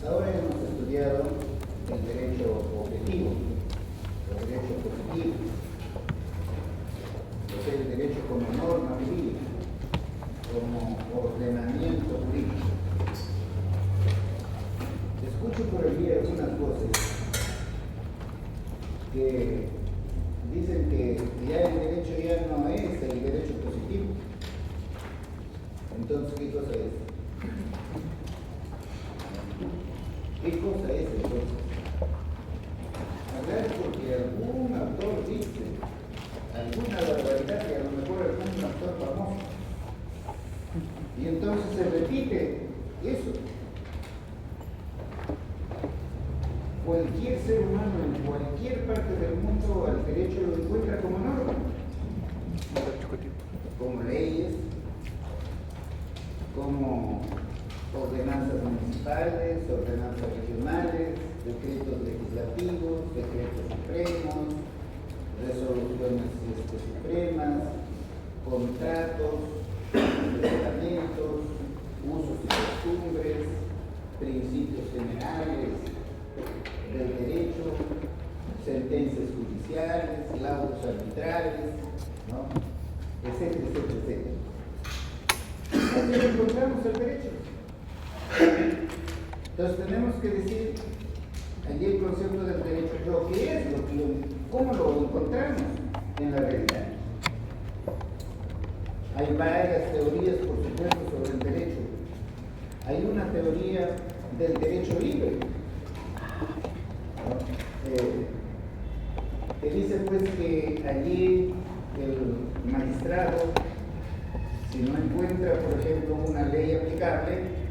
Hasta ahora hemos estudiado el derecho objetivo, el derecho positivo, lo que es el derecho como norma jurídica, como ordenamiento jurídico. Escucho por allí algunas voces que dicen que ya el derecho ya no es el derecho positivo. Entonces, ¿qué cosa es? ¿Qué cosa es entonces? Hablar porque algún autor dice alguna barbaridad que a lo mejor algún autor famoso. Y entonces se repite eso. Cualquier ser humano en cualquier parte del mundo al derecho lo encuentra como norma, como leyes, como ordenanzas municipales, ordenanzas regionales, decretos legislativos, decretos supremos, resoluciones supremas, contratos, reglamentos, usos y costumbres, principios generales del derecho, sentencias judiciales, laudos arbitrales, ¿no? Etcétera, etcétera, etcétera. Así encontramos el derecho. Entonces tenemos que decir allí el concepto del derecho, lo que es, cómo lo encontramos en la realidad. Hay varias teorías, por supuesto, sobre el derecho. Hay una teoría del derecho libre, que dice pues que allí el magistrado, si no encuentra, por ejemplo, una ley aplicable,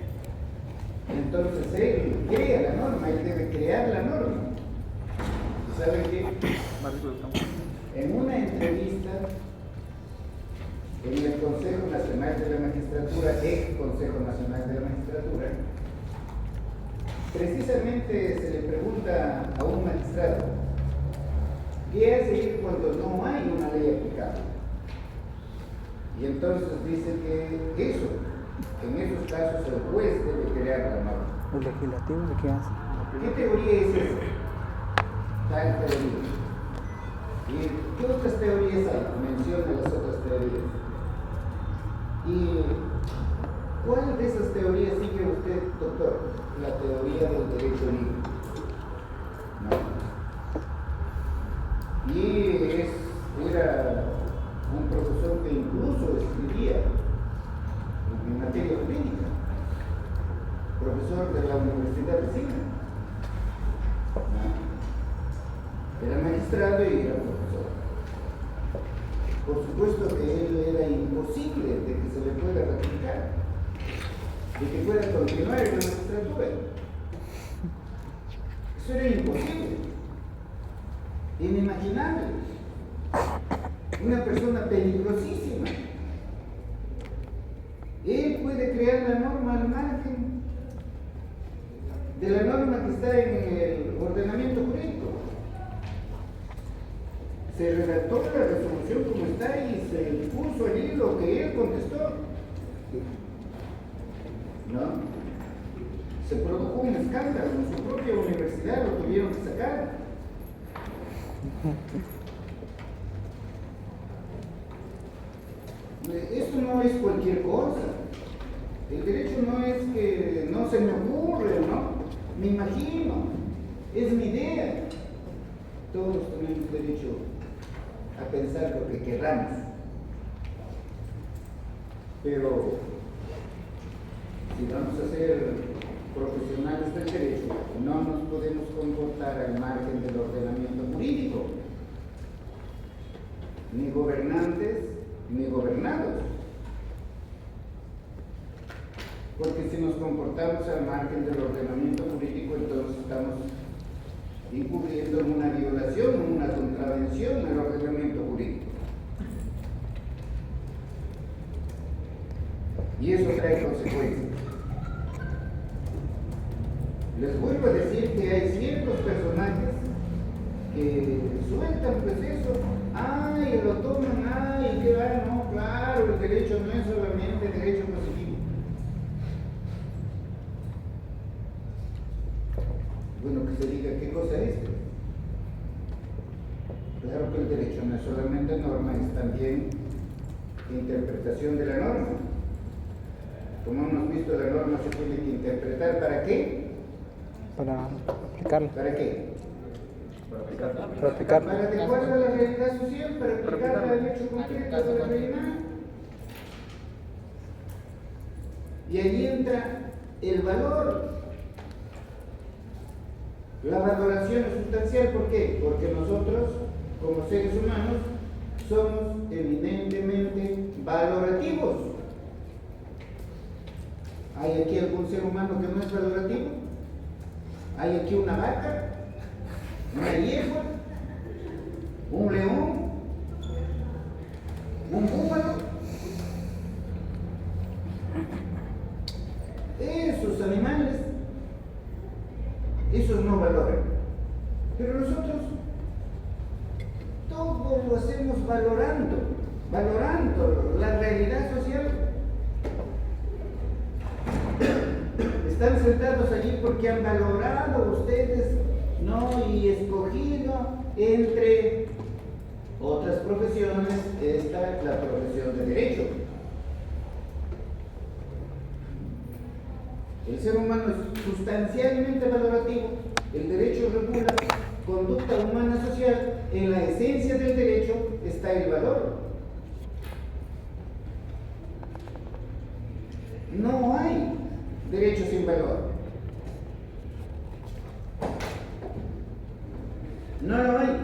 entonces él crea la norma, él debe crear la norma. ¿Saben qué? En una entrevista en el Consejo Nacional de la Magistratura, ex Consejo Nacional de la Magistratura, precisamente se le pregunta a un magistrado, ¿qué hace ir cuando no hay una ley aplicable? Y entonces dice que eso, en esos casos el juez debe crear la norma. ¿El legislativo de qué hace? ¿Qué teoría es esa? Tal teoría. ¿Y qué otras teorías hay? Menciona las otras teorías. ¿Y cuál de esas teorías sigue usted, doctor? La teoría del derecho libre. ¿No? Y era un profesor que incluso escribía en materia jurídica, profesor de la Universidad de Chile. ¿No? Era magistrado y era profesor. Por supuesto que él era imposible de que se le pueda ratificar, de que pueda continuar en la magistratura. Eso era imposible, inimaginable. Una persona peligrosísima. Él puede crear la norma al margen de la norma que está en el ordenamiento jurídico. Se redactó la resolución como está y se puso allí lo que él contestó. ¿No? Se produjo un escándalo en su propia universidad, lo tuvieron que sacar. Esto no es cualquier cosa. El derecho no es que no se me ocurre, ¿no? Me imagino. Es mi idea. Todos tenemos derecho a pensar lo que queramos. Pero si vamos a ser profesionales del derecho, no nos podemos comportar al margen del ordenamiento jurídico, ni gobernantes ni gobernados. Porque si nos comportamos al margen del ordenamiento jurídico, entonces estamos incurriendo en una violación, en una contravención al ordenamiento jurídico. Y eso trae consecuencias. Les vuelvo a decir que hay ciertos personajes que sueltan pues eso, ay, lo toman, ay, que va, no, claro, el derecho no es solamente derecho positivo. Bueno, que se diga qué cosa es. Claro que el derecho no es solamente norma, es también interpretación de la norma. Como hemos visto, la norma se tiene que interpretar ¿para qué? Para aplicarla. ¿Para qué? Para aplicarla. Para adecuarla a la realidad social, para aplicarla al hecho concreto de la realidad. Y ahí entra el valor. La valoración es sustancial, ¿por qué? Porque nosotros, como seres humanos, somos eminentemente valorativos. ¿Hay aquí algún ser humano que no es valorativo? ¿Hay aquí una vaca? ¿Una yegua? ¿Un león? ¿Un búfalo? Esos animales, esos no valoran. Pero nosotros todo lo hacemos valorando la realidad social. Están sentados allí porque han valorado ustedes, ¿no? Y escogido entre otras profesiones, esta es la profesión de derecho. El ser humano es sustancialmente valorativo. El derecho regula conducta humana social. En la esencia del derecho está el valor. No hay derecho sin valor. No lo hay.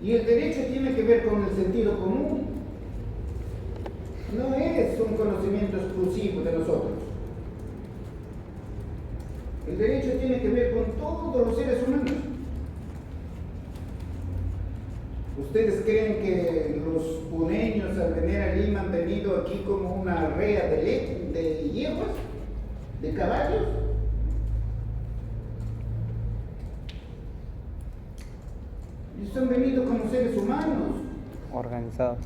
Y el derecho tiene que ver con el sentido común. No es un conocimiento exclusivo de nosotros. El derecho tiene que ver con todos los seres humanos. ¿Ustedes creen que los puneños al venir a Lima han venido aquí como una rea de yeguas? ¿De caballos? Ellos han venido como seres humanos. Organizados.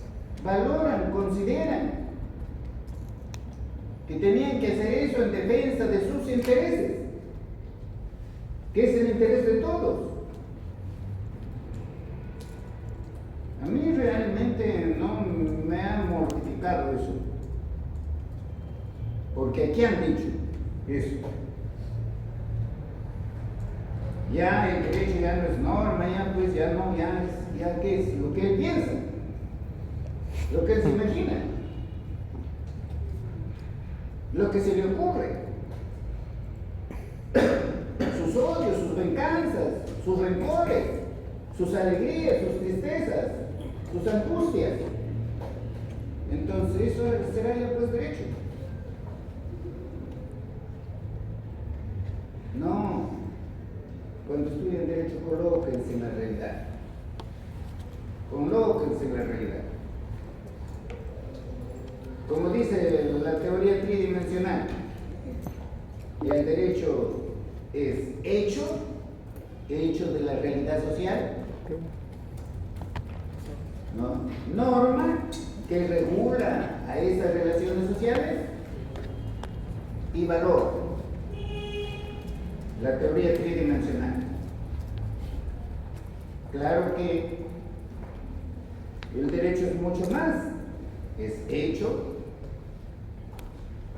Valoran, consideran que tenían que hacer eso en defensa de sus intereses, que es el interés de todos. A mí realmente no me ha mortificado eso, porque aquí han dicho eso. Ya el derecho ya no es norma, ya pues ya no, ya qué es lo que él piensa, lo que él se imagina, lo que se le ocurre, sus odios, sus venganzas, sus rencores, sus alegrías, sus tristezas, sus angustias. Entonces eso será ya pues derecho. No, cuando estudian derecho colóquense en la realidad, colóquense en la realidad. Como dice la teoría tridimensional, el derecho es hecho de la realidad social, ¿no? Norma que regula a esas relaciones sociales y valor, la teoría tridimensional. Claro que el derecho es mucho más, es hecho,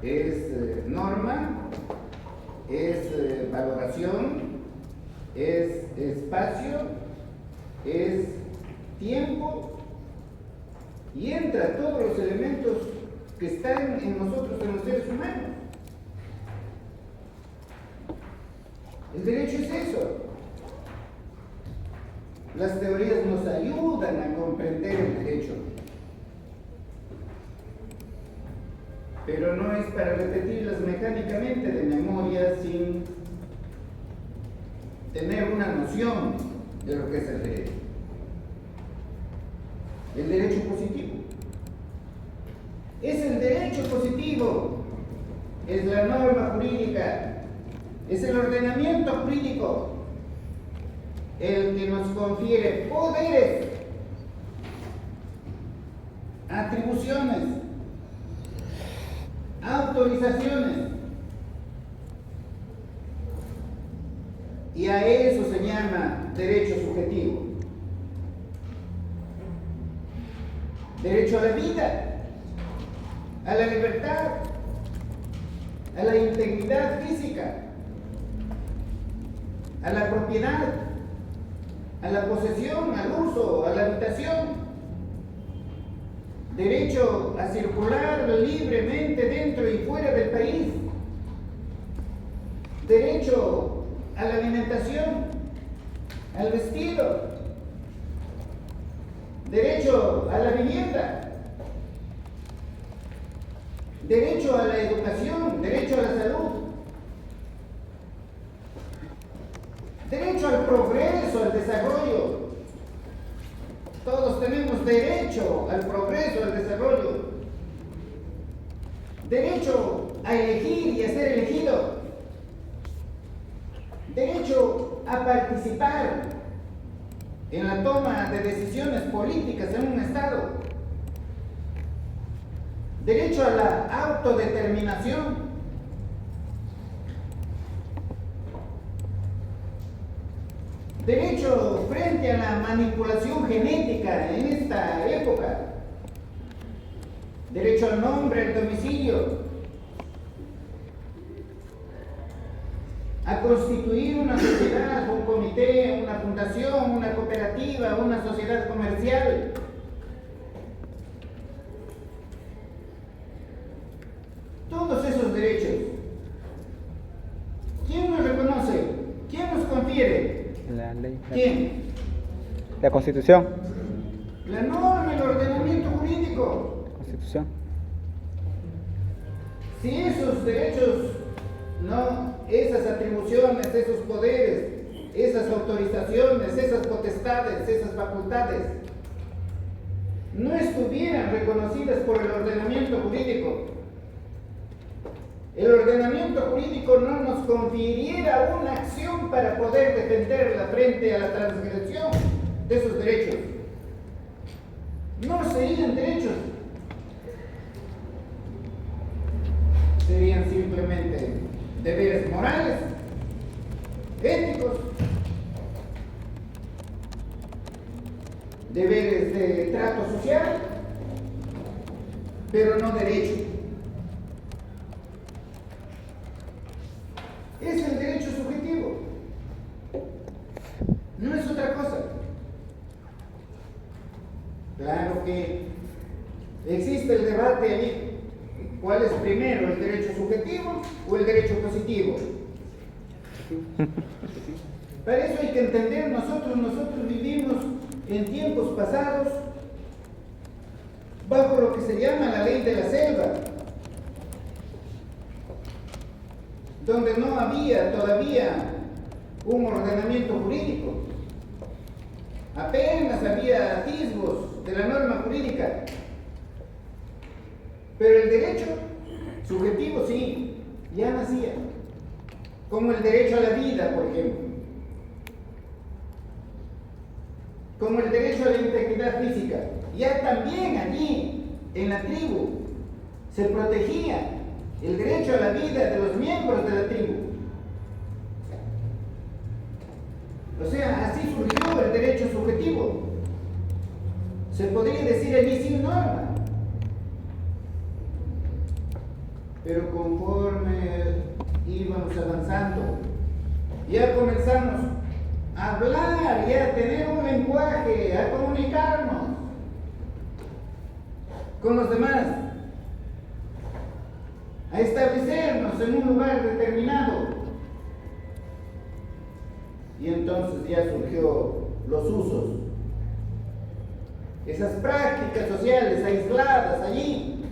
es norma, es valoración, es espacio, es tiempo, y entra todos los elementos que están en nosotros, en los seres humanos. El derecho es eso. Las teorías nos ayudan a comprender el derecho, pero no es para repetirlas mecánicamente de memoria sin tener una noción de lo que es el derecho. El derecho positivo es el derecho positivo, es la norma jurídica, es el ordenamiento jurídico el que nos confiere poderes, atribuciones, autorizaciones Y a eso se llama derecho subjetivo. Derecho a la vida, a la libertad, a la integridad física, a la propiedad, a la posesión, al uso, a la habitación. Derecho a circular libremente dentro y fuera del país. Derecho a la alimentación, al vestido. Derecho a la vivienda. Derecho a la educación, derecho a la salud. Derecho al progreso, al desarrollo. Todos tenemos derecho al progreso, al desarrollo. Derecho a elegir y a ser elegido. Derecho a participar en la toma de decisiones políticas en un Estado. Derecho a la autodeterminación. Derecho frente a la manipulación genética en esta época. Derecho al nombre, al domicilio. A constituir una sociedad, un comité, una fundación, una cooperativa, una sociedad comercial. Todos esos derechos, ¿quién nos reconoce? ¿Quién nos confiere? La ley. ¿Quién? La Constitución. La norma, el ordenamiento jurídico. Constitución. Si esos derechos, no, esas atribuciones, esos poderes, esas autorizaciones, esas potestades, esas facultades, no estuvieran reconocidas por el ordenamiento jurídico, el ordenamiento jurídico no nos confiriera una acción para poder defenderla frente a la transgresión de esos derechos. No serían derechos, serían simplemente deberes morales, éticos, deberes de trato social, pero no derechos. Es el derecho subjetivo, no es otra cosa. Claro que existe el debate allí, ¿cuál es primero, el derecho subjetivo o el derecho positivo? Para eso hay que entender, nosotros vivimos en tiempos pasados bajo lo que se llama la ley de la selva, donde no había todavía un ordenamiento jurídico. Apenas había atisbos de la norma jurídica. Pero el derecho subjetivo sí, ya nacía. Como el derecho a la vida, por ejemplo. Como el derecho a la integridad física. Ya también allí, en la tribu, se protegía el derecho a la vida de los miembros de la tribu. O sea, así surgió el derecho subjetivo. Se podría decir allí sin norma. Pero conforme íbamos avanzando, ya comenzamos a hablar, ya a tener un lenguaje, a comunicarnos con los demás, a establecernos en un lugar determinado. Y entonces ya surgió los usos, esas prácticas sociales aisladas allí,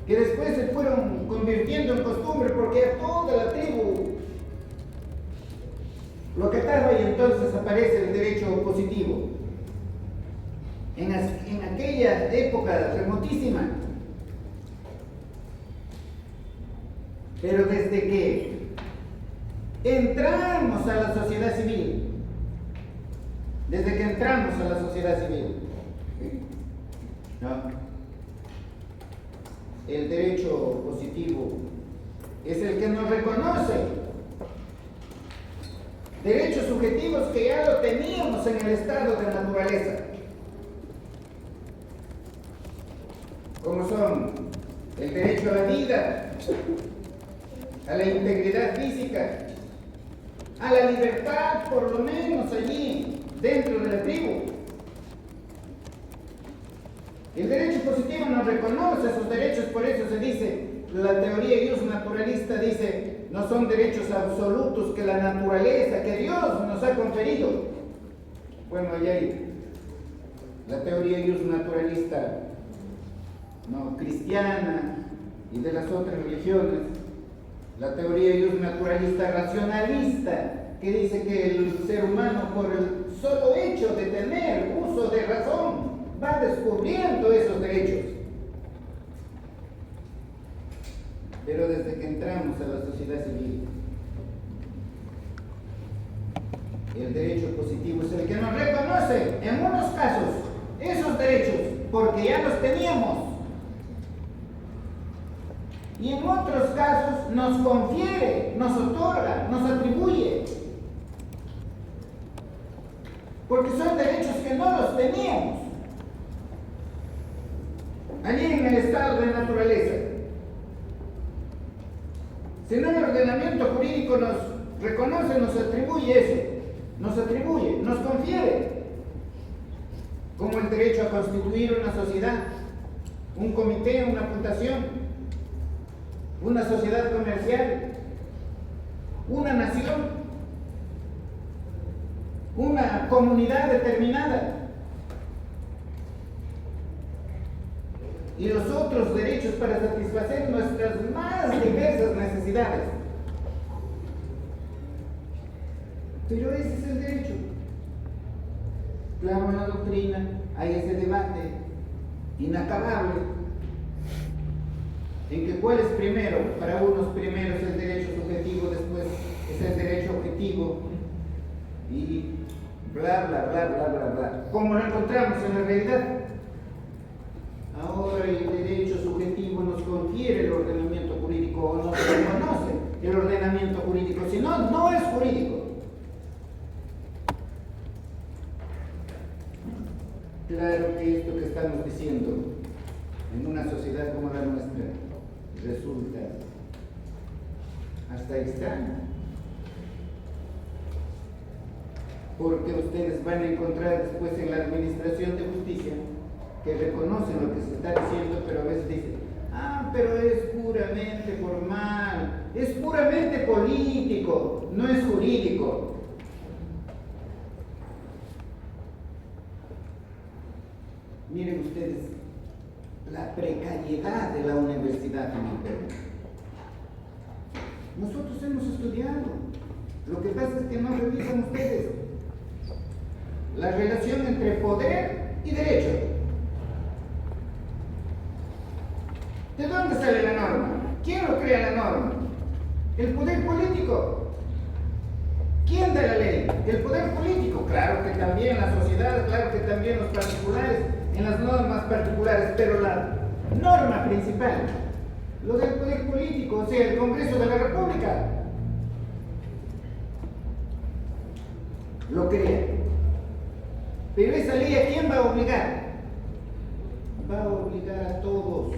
que después se fueron convirtiendo en costumbre porque a toda la tribu lo acataba, y entonces aparece el derecho positivo. En aquella época remotísima. Pero desde que entramos a la sociedad civil, ¿no? El derecho positivo es el que nos reconoce derechos subjetivos que ya lo teníamos en el estado de naturaleza, como son el derecho a la vida, a la integridad física, a la libertad, por lo menos allí, dentro de la tribu. El derecho positivo nos reconoce esos derechos, por eso se dice, la teoría jus naturalista dice, no son derechos absolutos que la naturaleza, que Dios nos ha conferido. Bueno, allá hay la teoría jus naturalista no cristiana y de las otras religiones, la teoría jus naturalista racionalista, que dice que el ser humano, por el solo hecho de tener uso de razón, va descubriendo esos derechos. Pero desde que entramos a la sociedad civil, el derecho positivo es el que nos reconoce, en unos casos, esos derechos, porque ya los teníamos. Y en otros casos nos confiere, nos otorga, nos atribuye. Porque son derechos que no los teníamos. Allí en el estado de naturaleza. Si no, el ordenamiento jurídico nos reconoce, nos atribuye eso. Nos atribuye, nos confiere. Como el derecho a constituir una sociedad, un comité, una fundación, una sociedad comercial, una nación, una comunidad determinada. Y los otros derechos para satisfacer nuestras más diversas necesidades. Pero ese es el derecho. Claro, en la doctrina hay ese debate inacabable en que cuál es primero. Para unos primero es el derecho subjetivo, después es el derecho objetivo y bla, bla, bla, bla, bla, bla. ¿Cómo lo encontramos en la realidad? Ahora el derecho subjetivo nos confiere el ordenamiento jurídico o nos reconoce el ordenamiento jurídico, si no, no es jurídico. Claro que esto que estamos diciendo en una sociedad como la nuestra resulta hasta extraño, porque ustedes van a encontrar después en la administración de justicia que reconocen lo que se está diciendo, pero a veces dicen, pero es puramente formal, es puramente político, no es jurídico. Miren ustedes la precariedad de la universidad en el Perú. Nosotros hemos estudiado, lo que pasa es que no revisan ustedes la relación entre poder y derecho. ¿De dónde sale la norma? ¿Quién lo crea la norma? ¿El poder político? ¿Quién da la ley? ¿El poder político? Claro que también la sociedad, claro que también los particulares, en las normas particulares, pero la norma principal, lo del poder político, o sea, el Congreso de la República, lo crea. Pero esa ley, ¿a quién va a obligar? Va a obligar a todos.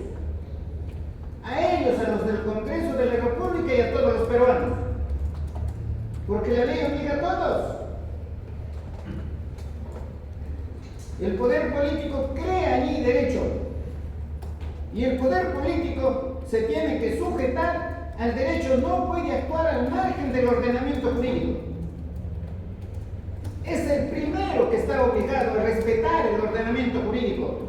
A ellos, a los del Congreso de la República y a todos los peruanos. Porque la ley obliga a todos. El poder político crea allí derecho. Y el poder político se tiene que sujetar al derecho, no puede actuar al margen del ordenamiento jurídico. Es el primero que está obligado a respetar el ordenamiento jurídico.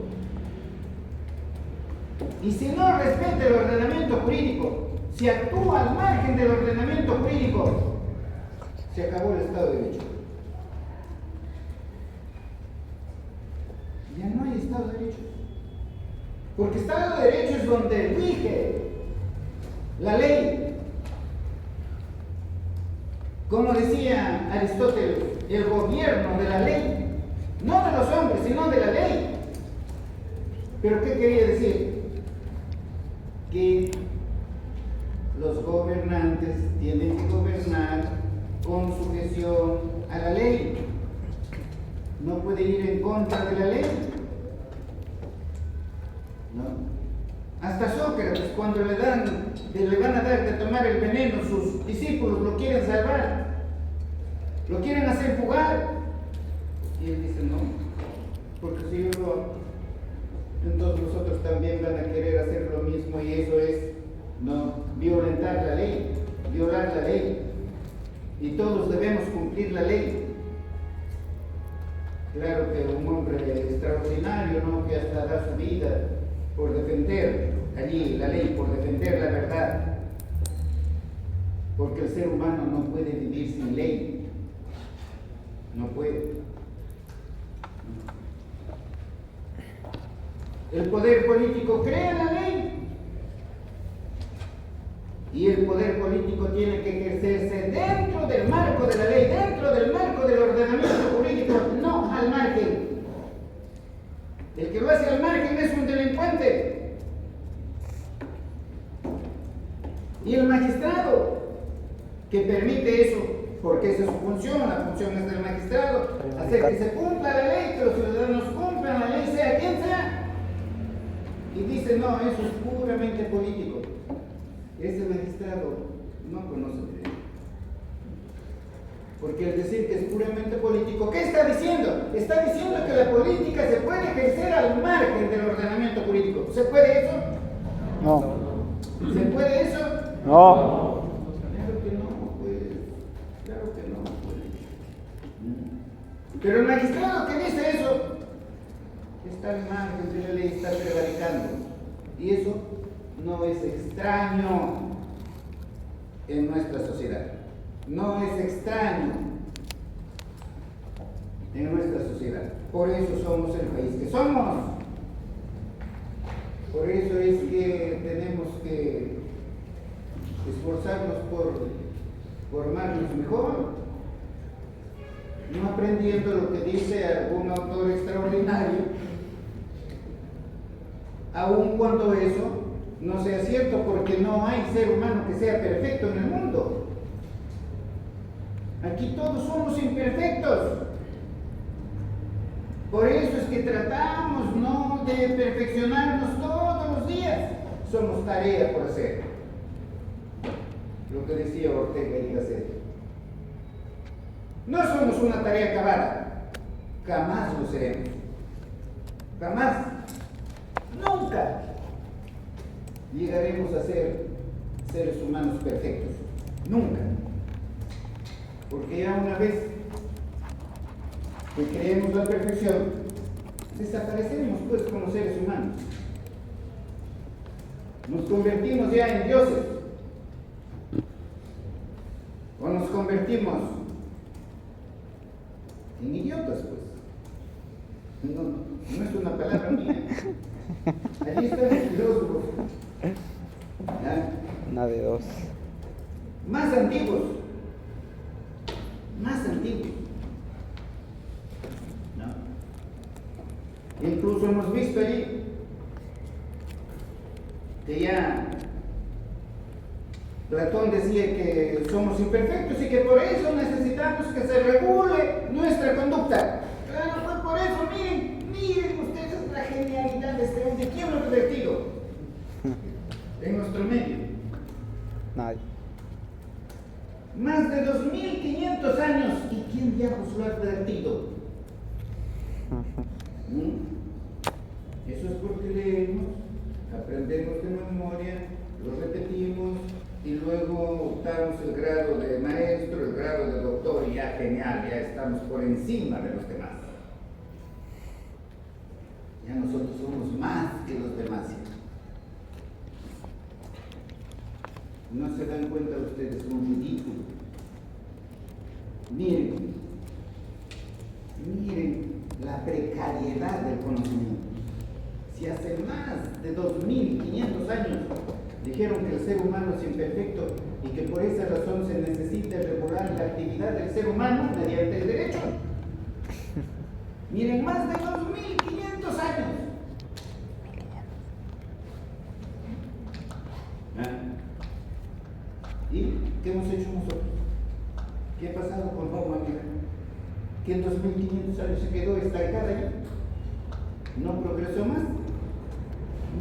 Y si no respeta el ordenamiento jurídico, si actúa al margen del ordenamiento jurídico, se acabó el Estado de Derecho. Ya no hay Estado de Derecho. Porque Estado de Derecho es donde rige la ley. Como decía Aristóteles, el gobierno de la ley, no de los hombres, sino de la ley. ¿Pero qué quería decir? Que los gobernantes tienen que gobernar con sujeción a la ley. No puede ir en contra de la ley. ¿No? Hasta Sócrates, cuando le van a dar de tomar el veneno, sus discípulos lo quieren salvar, lo quieren hacer fugar. Y él dice, no, porque si yo lo hago, entonces los otros también van a querer hacer lo mismo, y eso es no violentar la ley, violar la ley. Y todos debemos cumplir la ley. Claro que un hombre extraordinario, ¿no?, que hasta da su vida por defender allí la ley, por defender la verdad. Porque el ser humano no puede vivir sin ley. No puede. El poder político crea la ley. Y el poder político tiene que ejercerse dentro del marco de la ley, dentro del marco del ordenamiento jurídico, no al margen. El que lo hace al margen es un delincuente. Y el magistrado que permite eso, porque esa es su función, la función es del magistrado, hacer que se cumpla la ley, que los ciudadanos cumplan la ley, sea quien sea. Y dice, no, eso es puramente político. Ese magistrado no conoce derecho. Porque al decir que es puramente político, ¿qué está diciendo? Está diciendo que la política se puede ejercer al margen del ordenamiento jurídico. ¿Se puede eso? No. ¿Se puede eso? No. Claro que no, pues. Claro que no, pues. Pero el magistrado que dice eso está al margen de la ley, está prevaricando. Y eso no es extraño en nuestra sociedad. No es extraño en nuestra sociedad. Por eso somos el país que somos. Por eso es que tenemos que esforzarnos por formarnos mejor, no aprendiendo lo que dice algún autor extraordinario, aun cuando eso no sea cierto, porque no hay ser humano que sea perfecto en el mundo. Aquí todos somos imperfectos. Por eso es que tratamos no de perfeccionarnos todos los días. Somos tarea por hacer. Lo que decía Ortega y Gasset. No somos una tarea acabada. Jamás lo seremos. Jamás. Nunca llegaremos a ser seres humanos perfectos. Nunca. Porque ya una vez que creemos la perfección, desaparecemos pues como seres humanos. Nos convertimos ya en dioses. O nos convertimos en idiotas, pues. No es una palabra mía. Allí están los filósofos. ¿Ya? Una de dos. Más antiguos. Más antiguos. ¿No? Incluso hemos visto allí que ya Platón decía que somos imperfectos y que por eso necesitamos que se regule nuestra conducta. Claro, pues por eso, miren ustedes la genialidad de este hombre. ¿Quién lo ha advertido en nuestro medio? Nadie. Más de 2500 años. ¿Y quién diablos lo ha advertido? Eso es porque leemos, aprendemos de memoria, lo repetimos y luego optamos el grado de maestro, el grado de doctor y ya genial, ya estamos por encima de los demás. Ya nosotros somos más que los demás. No se dan cuenta ustedes, son ridículos. Miren la precariedad del conocimiento. Si hace más de 2500 años dijeron que el ser humano es imperfecto y que por esa razón se necesita regular la actividad del ser humano mediante el derecho. Miren, más de 2500 años. ¿Y qué hemos hecho nosotros? ¿Qué ha pasado con Roma? Que en 2500 años se quedó estancada allí. ¿No progresó más?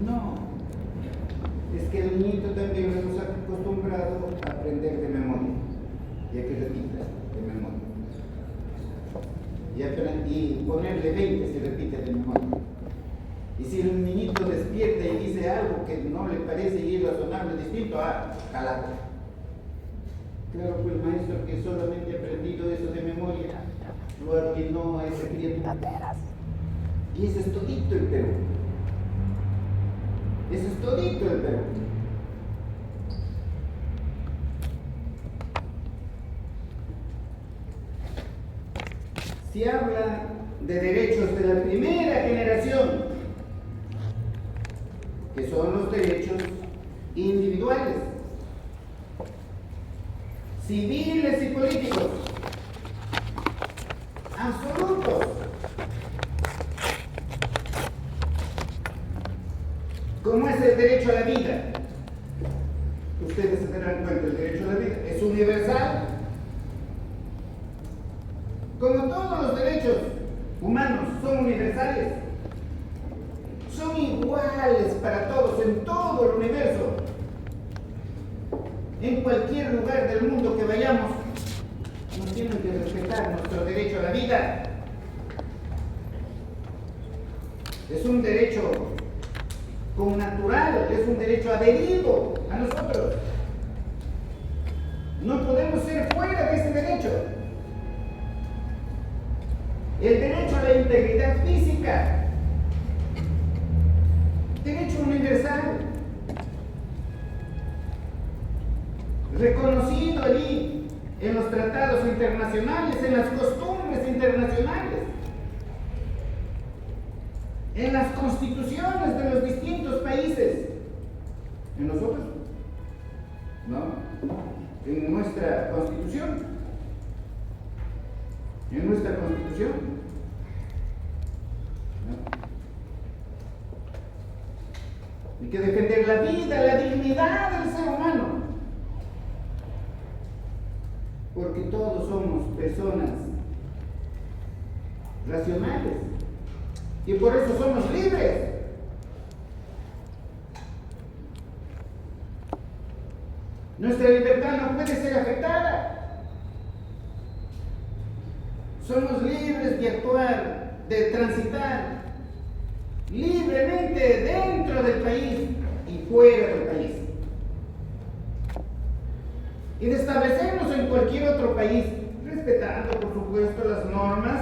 No. Es que el niñito también lo hemos acostumbrado a aprender de memoria y a que repita de memoria. Y ponerle 20 si repite de memoria. Y si un niñito despierta y dice algo que no le parece y es razonable, distinto, calado. Claro que el maestro que solamente ha aprendido eso de memoria lo arruinó a esa criatura. Y eso es todito el Perú. Eso es todito el Perú. Si habla de derechos de la primera generación, que son los derechos individuales, civiles y políticos, absolutos, como es el derecho a la vida. Ustedes se darán cuenta, el derecho a la vida es universal, como todos los derechos humanos son universales, son iguales para todos en todo el universo. En cualquier lugar del mundo que vayamos, nos tienen que respetar nuestro derecho a la vida. Es un derecho connatural, es un derecho adherido a nosotros. No podemos ser fuera de ese derecho. El derecho a la integridad física, derecho universal, reconocido allí en los tratados internacionales, en las costumbres internacionales, en las constituciones de los distintos países. ¿En nosotros? No, en nuestra constitución. En nuestra constitución. ¿No? Hay que defender la vida, la dignidad del ser humano. Porque todos somos personas racionales. Y por eso somos libres. Nuestra libertad no puede ser afectada. Somos libres de actuar, de transitar libremente dentro del país y fuera del país. Y de establecernos en cualquier otro país, respetando, por supuesto, las normas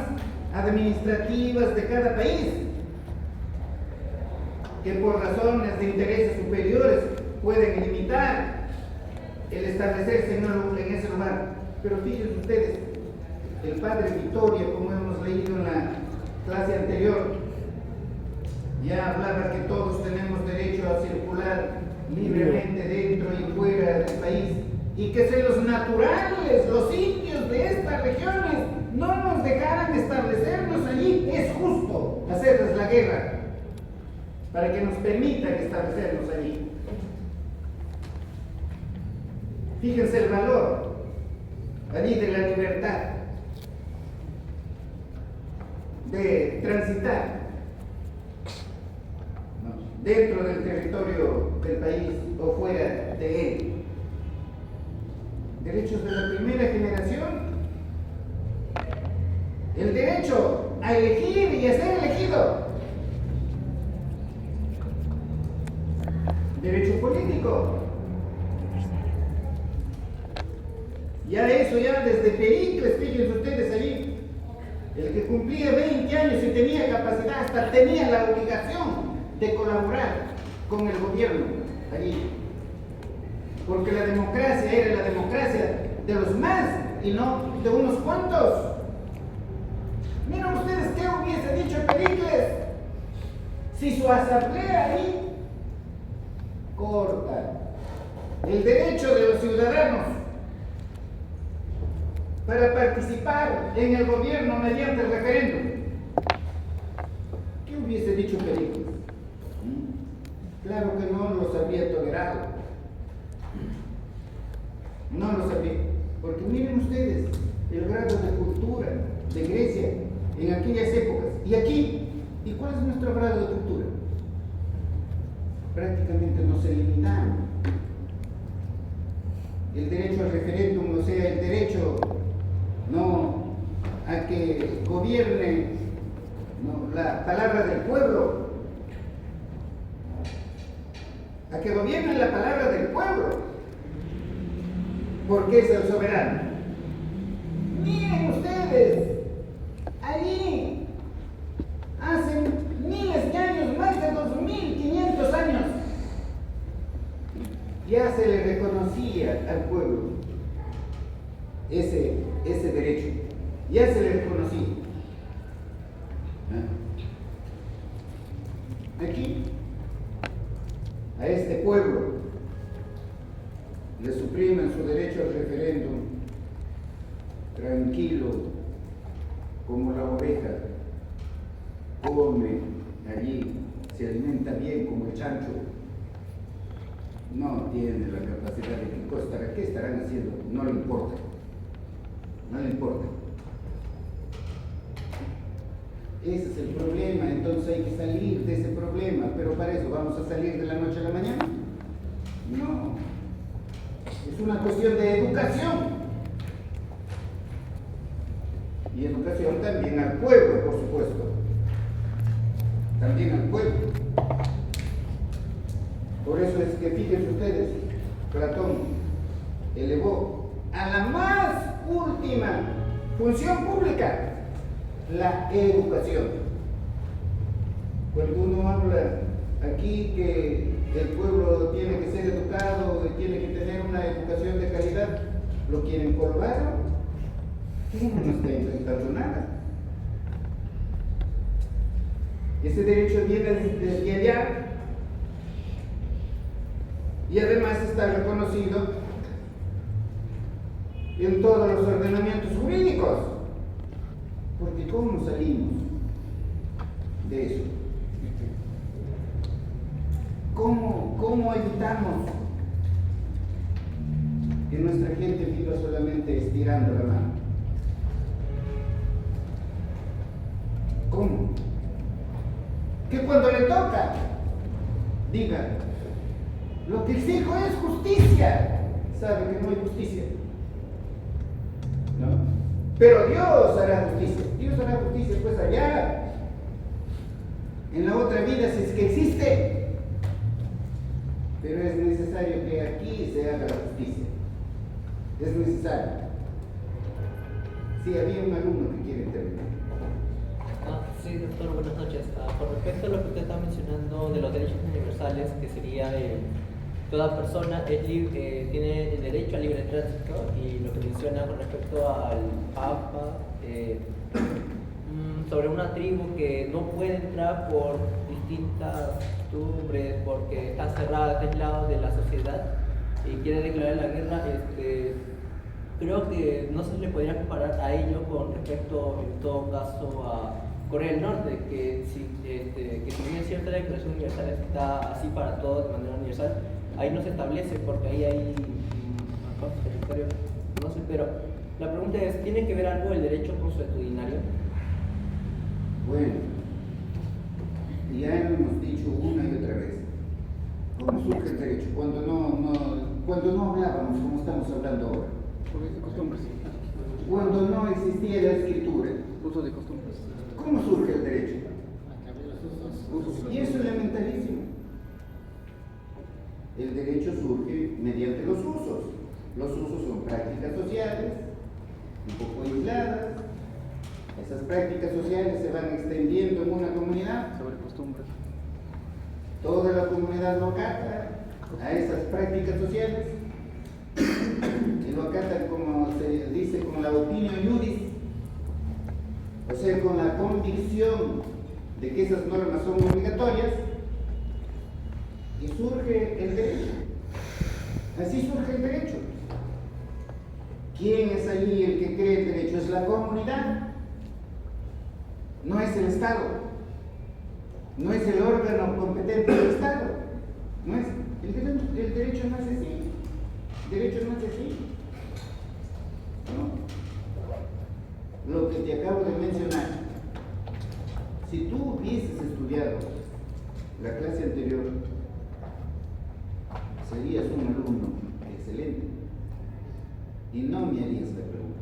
administrativas de cada país, que por razones de intereses superiores pueden limitar el establecerse en ese lugar. Pero fíjense ustedes, el padre Vittorio, como hemos leído en la clase anterior, ya hablaba que todos tenemos derecho a circular libremente dentro y fuera del país, y que si los naturales, los indios de estas regiones no nos dejaran establecernos allí, es justo hacerles la guerra para que nos permitan establecernos allí. Fíjense el valor allí de la libertad de transitar dentro del territorio del país o fuera de él. Derechos de la primera generación. El derecho a elegir y a ser elegido. Derecho político. Ya eso, ya desde Pericles, fíjense ustedes allí. El que cumplía 20 años y tenía capacidad, hasta tenía la obligación de colaborar con el gobierno allí. Porque la democracia era la democracia de los más y no de unos cuantos. Miren ustedes qué hubiese dicho Pericles si su asamblea ahí corta el derecho de los ciudadanos para participar en el gobierno mediante el referéndum. ¿Qué hubiese dicho Pericles? Claro que no los habría tolerado. No lo sabría. Porque miren ustedes el grado de cultura de Grecia en aquellas épocas. ¿Y aquí? ¿Y cuál es nuestro grado de cultura? Prácticamente no se limitaron. El derecho al referéndum, o sea, el derecho a que gobierne la palabra del pueblo, a que gobierne la palabra del pueblo, porque es el soberano. Miren ustedes, allí hace miles de años, más de 2500 años, ya se le reconocía al pueblo ese derecho, ya se le reconocía. Aquí, a este pueblo, le suprimen su derecho al referéndum, tranquilo, como la oveja, come allí, se alimenta bien como el chancho, no tiene la capacidad de qué estarán haciendo, no le importa, no le importa. Ese es el problema, entonces hay que salir de ese problema, pero para eso vamos a salir de la noche a la mañana. No, es una cuestión de educación. Y educación también al pueblo, por supuesto. También al pueblo. Por eso es que fíjense ustedes, Platón elevó a la más última función pública la educación. Cuando uno habla aquí que el pueblo tiene que ser educado, tiene que tener una educación de calidad, ¿lo quieren colgar? ¿Quién no está inventando nada? Ese derecho viene desde allá y además está reconocido en todos los ordenamientos jurídicos. Porque ¿cómo salimos de eso? ¿Cómo evitamos que nuestra gente viva solamente estirando la mano? ¿Cómo? Que cuando le toca, diga, lo que exijo es justicia. Sabe que no hay justicia, ¿no? Pero Dios hará justicia. Dios hará justicia pues allá, en la otra vida, si es que existe. Pero es necesario que aquí se haga la justicia. Es necesario. Sí, había un alumno que quiere intervenir. Sí, doctor, buenas noches. Con respecto a lo que usted está mencionando de los derechos universales, que sería toda persona tiene el derecho al libre tránsito, y lo que menciona con respecto al Papa, sobre una tribu que no puede entrar por distintas costumbres, porque está cerrada, está aislada de la sociedad y quiere declarar la guerra, creo que no se le podría comparar a ello con respecto, en todo caso, a Corea del Norte, que si bien es cierta la Declaración Universal está así para todos de manera universal, ahí no se establece porque ahí hay territorio, no sé, pero la pregunta es, ¿tiene que ver algo el derecho consuetudinario? Bueno, ya hemos dicho una y otra vez, ¿cómo surge el derecho? Cuando no hablábamos como estamos hablando ahora. Costumbres. Cuando no existía la escritura. Uso de costumbres. ¿Cómo surge el derecho? Y eso es elementalísimo. El derecho surge mediante los usos. Los usos son prácticas sociales, un poco aisladas. Esas prácticas sociales se van extendiendo en una comunidad. Sobre costumbres. Toda la comunidad lo acata a esas prácticas sociales y lo acatan, como se dice, con la opinio iuris, o sea, con la convicción de que esas normas son obligatorias, y surge el derecho. Así surge el derecho. ¿Quién es allí el que cree el derecho? Es la comunidad, no es el Estado, no es el órgano competente del Estado, no es el derecho no es así. El derecho no es así. te acabo de mencionar, si tú hubieses estudiado la clase anterior, serías un alumno excelente y no me harías la pregunta.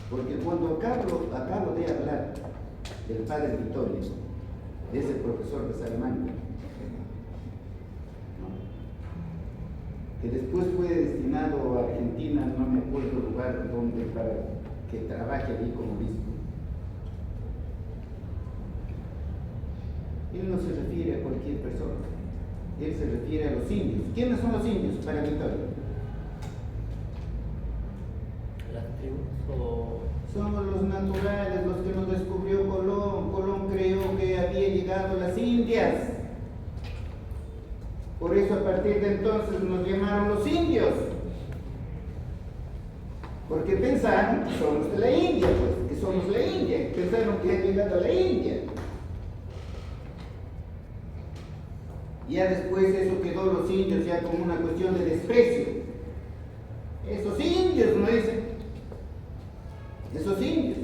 Porque cuando acabo de hablar del padre Vittorio, de ese profesor de Salamanca, que después fue destinado a Argentina, no me acuerdo el lugar donde, para que trabaje allí como obispo. Él no se refiere a cualquier persona, él se refiere a los indios. ¿Quiénes son los indios para Vittorio? Las tribus o... Somos los naturales, los que nos descubrió Colón. Colón creyó que había llegado a las Indias. Por eso a partir de entonces nos llamaron los indios. Porque pensaron que somos de la India, pues, que somos la India. Pensaron que había llegado a la India. Ya después eso quedó los indios ya como una cuestión de desprecio. Esos indios, ¿no dicen? Esos indios.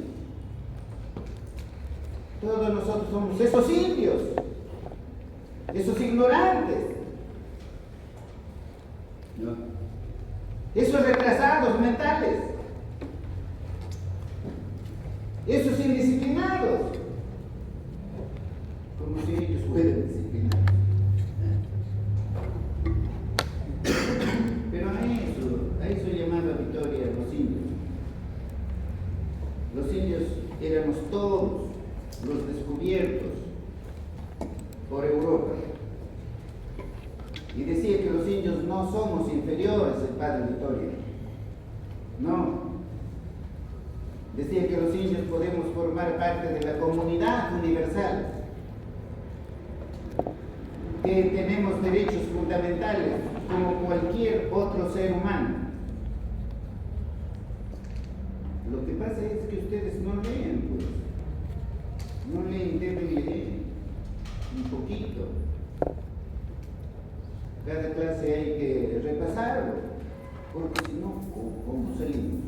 Todos nosotros somos esos indios, esos ignorantes, ¿no? Esos retrasados mentales, esos indisciplinados, como si ellos fueran disciplinados. Pero a eso llamaba Vittorio los indios. Los indios éramos todos los descubiertos por Europa. Y decía que los indios no somos inferiores al padre Vittorio. No. Decía que los indios podemos formar parte de la comunidad universal, que tenemos derechos fundamentales como cualquier otro ser humano. Lo que pasa es que ustedes no leen, pues. No leen, deben leer un poquito. Cada clase hay que repasarlo, porque si no, ¿cómo salimos?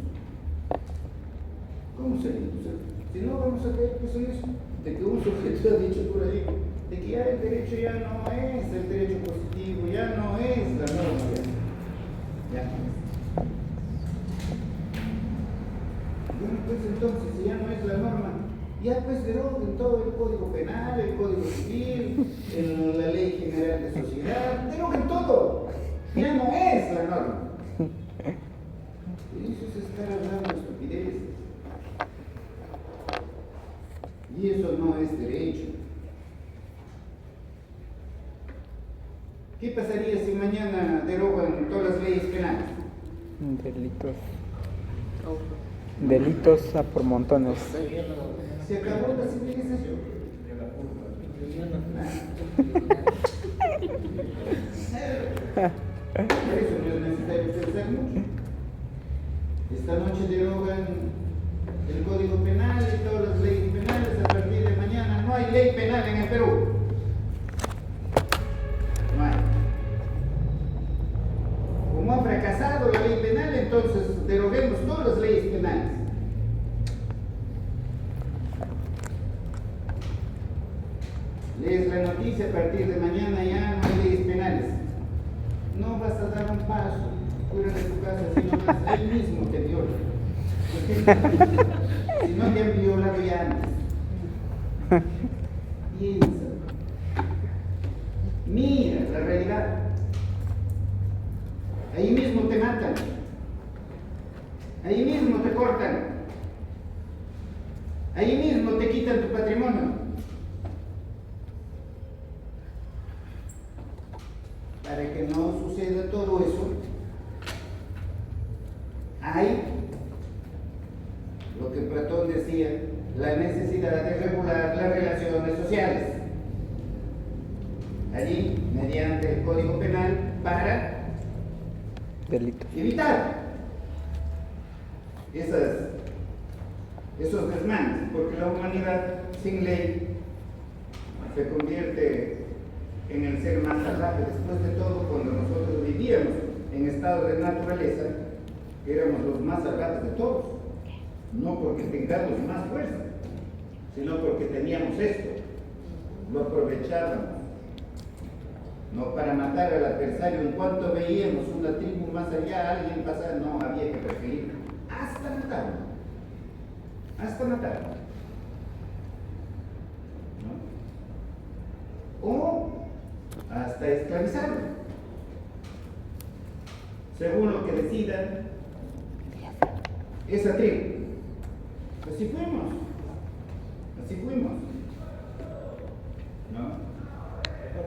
¿Cómo salimos? Si no, vamos a caer pues en eso, de que un sujeto ha dicho por ahí, de que ya el derecho ya no es el derecho positivo, ya no es la norma, ya no es. Bueno, pues entonces, si ya no es la norma, ya pues deroguen todo el Código Penal, el Código Civil, la Ley General de Sociedad, deroguen todo. Ya no es la norma. Eso es estar hablando de estupideces. Y eso no es derecho. ¿Qué pasaría si mañana derogan todas las leyes penales? Delitos a por montones. Se acabó la civilización. Por eso no es necesario pensar mucho. Esta noche derogan el Código Penal y todas las leyes penales. A partir de mañana no hay ley penal en el Perú. No hay. Como ha fracasado la ley penal, entonces deroguemos todas las leyes penales. Lees la noticia, a partir de mañana ya no hay leyes penales. No vas a dar un paso fuera de tu casa, sino más él mismo te viola. Si no te han violado ya antes. Piensa. Mira la realidad. Ahí mismo te matan. Ahí mismo te cortan. Ahí mismo te quitan tu patrimonio. Para que no suceda todo eso, hay lo que Platón decía, la necesidad de regular las relaciones sociales. Allí, mediante el Código Penal, para Delitos. evitar esos desmanes, porque la humanidad sin ley se convierte en el ser más salvaje. Después de todo, cuando nosotros vivíamos en estado de naturaleza, éramos los más salvajes de todos. no porque tengamos más fuerza, sino porque teníamos esto, lo aprovechábamos, no para matar al adversario. En cuanto veíamos una tribu más allá, alguien pasar, no, había que perseguir hasta matarlo, hasta matarlo, ¿no? O hasta esclavizarlo, según lo que decidan esa tribu. Así fuimos, ¿no?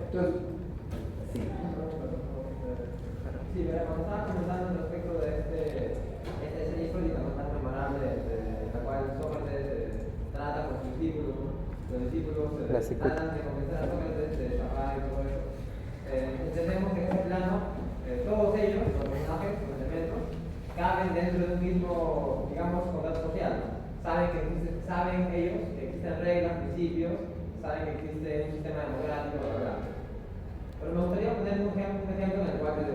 Entonces, sí. Sí, cuando estaba comentando respecto de esta escena histórica tan memorable, en la cual Sócrates trata con sus discípulos, ¿no? Los discípulos tratan de convencer a Sócrates de escapar y todo eso. Entendemos que en ese plano, todos ellos, los personajes, los elementos, caben dentro de un mismo, digamos, contrato social, ¿no? Saben ellos que existen reglas, principios, saben que existe un sistema democrático, ¿verdad? Pero me gustaría poner un ejemplo en el cual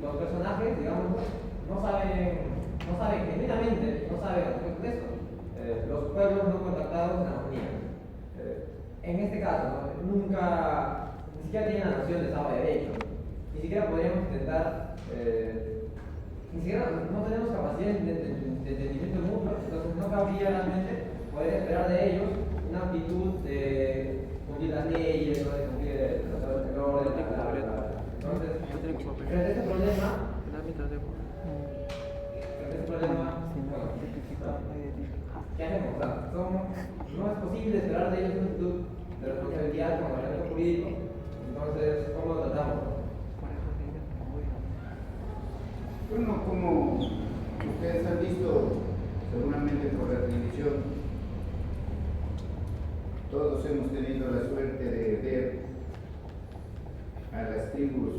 los personajes, digamos, no saben genuinamente, no saben respecto de esto. Los pueblos no contactados en armonía. En este caso, ¿no? Nunca, ni siquiera tienen la noción de Estado de Derecho, ni siquiera podríamos intentar, ni siquiera no tenemos capacidad de entendimiento mutuo, entonces no cabría realmente poder esperar de ellos una actitud de cumplir las leyes, ¿no? De cumplir el orden, entonces, frente a este problema, ¿qué hacemos? O sea, no es posible esperar de ellos una actitud de responsabilidad con el ordenamiento jurídico, entonces, ¿cómo lo tratamos? Bueno, como ustedes han visto seguramente por la televisión, todos hemos tenido la suerte de ver a las tribus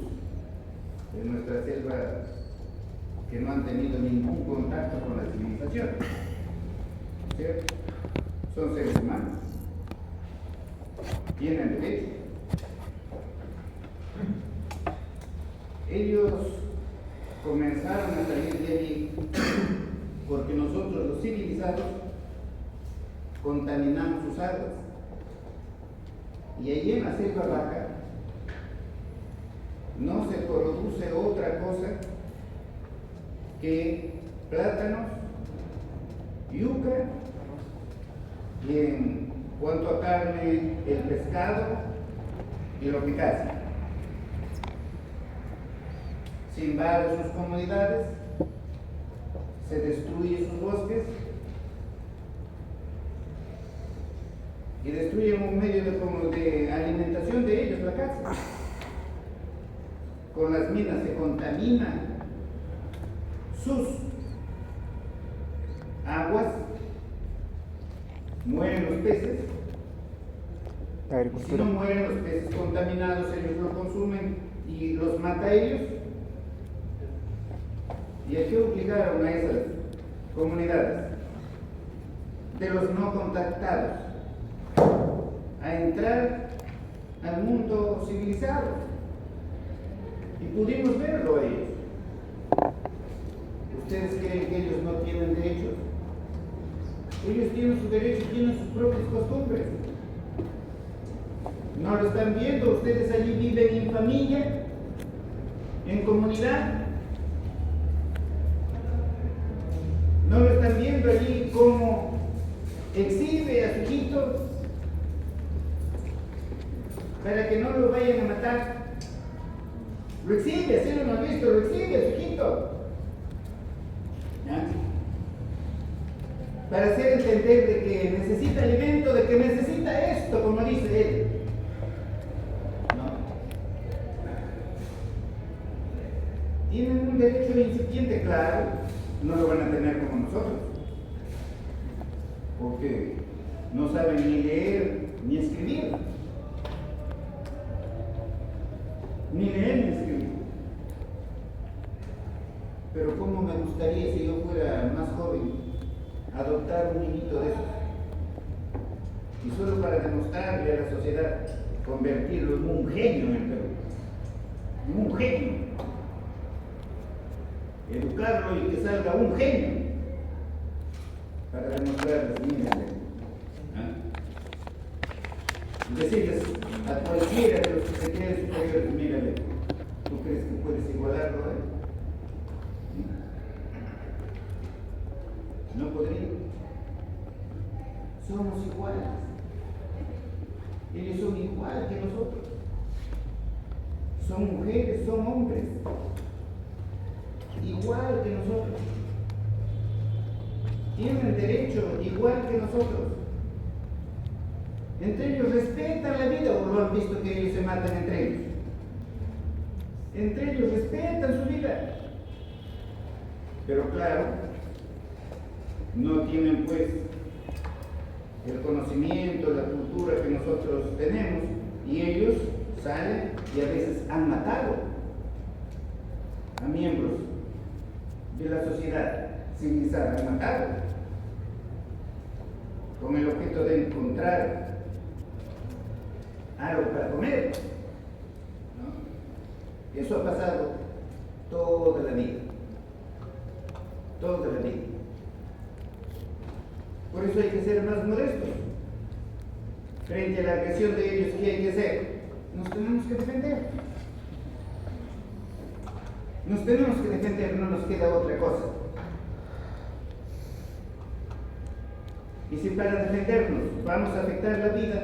de nuestra selva que no han tenido ningún contacto con la civilización, ¿cierto? Son seres humanos, tienen derecho. Ellos comenzaron a salir de allí porque nosotros los civilizados contaminamos sus aguas, y allí en la selva baja no se produce otra cosa que plátanos, yuca, y en cuanto a carne, el pescado y lo que caza. Se invaden sus comunidades, se destruyen sus bosques y destruyen un medio de alimentación de ellos, la caza. Con las minas se contaminan sus aguas, mueren los peces, y si no mueren los peces contaminados, ellos lo consumen y los mata a ellos. ¿Y a qué obligaron a esas comunidades de los no contactados a entrar al mundo civilizado? Y pudimos verlo a ellos. ¿Ustedes creen que ellos no tienen derechos? Ellos tienen sus derechos, tienen sus propias costumbres. ¿No lo están viendo? Ustedes allí viven en familia, en comunidad. ¿No lo están viendo allí cómo exhibe a su hijito para que no lo vayan a matar? Lo exhibe, así lo hemos visto, lo exhibe a su hijito. ¿Ya? Para hacer entender de que necesita alimento, de que necesita esto, como dice él. ¿No? Tienen un derecho incipiente, claro, no lo van a tener como nosotros, porque no saben ni leer ni escribir. Ni leer ni escribir. Pero cómo me gustaría, si yo fuera más joven, adoptar un niñito de esos, y solo para demostrarle a la sociedad, convertirlo en un genio en el Perú, en un genio, educarlo y que salga un genio, para demostrarles, mírenle. ¿Ah? Decirles a cualquiera de los que se creen superiores, mírale, ¿tú crees que puedes igualarlo a él? No podría. Somos iguales. Ellos son igual que nosotros. Son mujeres, son hombres. Igual que nosotros. Tienen derecho igual que nosotros. Entre ellos respetan la vida, o lo han visto que ellos se matan entre ellos. Entre ellos respetan su vida. Pero claro, no tienen pues el conocimiento, la cultura que nosotros tenemos, y ellos salen y a veces han matado a miembros de la sociedad civilizada, han matado con el objeto de encontrar algo para comer, ¿no? Eso ha pasado toda la vida, toda la vida. Por eso hay que ser más modestos frente a la agresión de ellos. ¿Qué hay que hacer? Nos tenemos que defender. Nos tenemos que defender, no nos queda otra cosa. Y si para defendernos vamos a afectar la vida,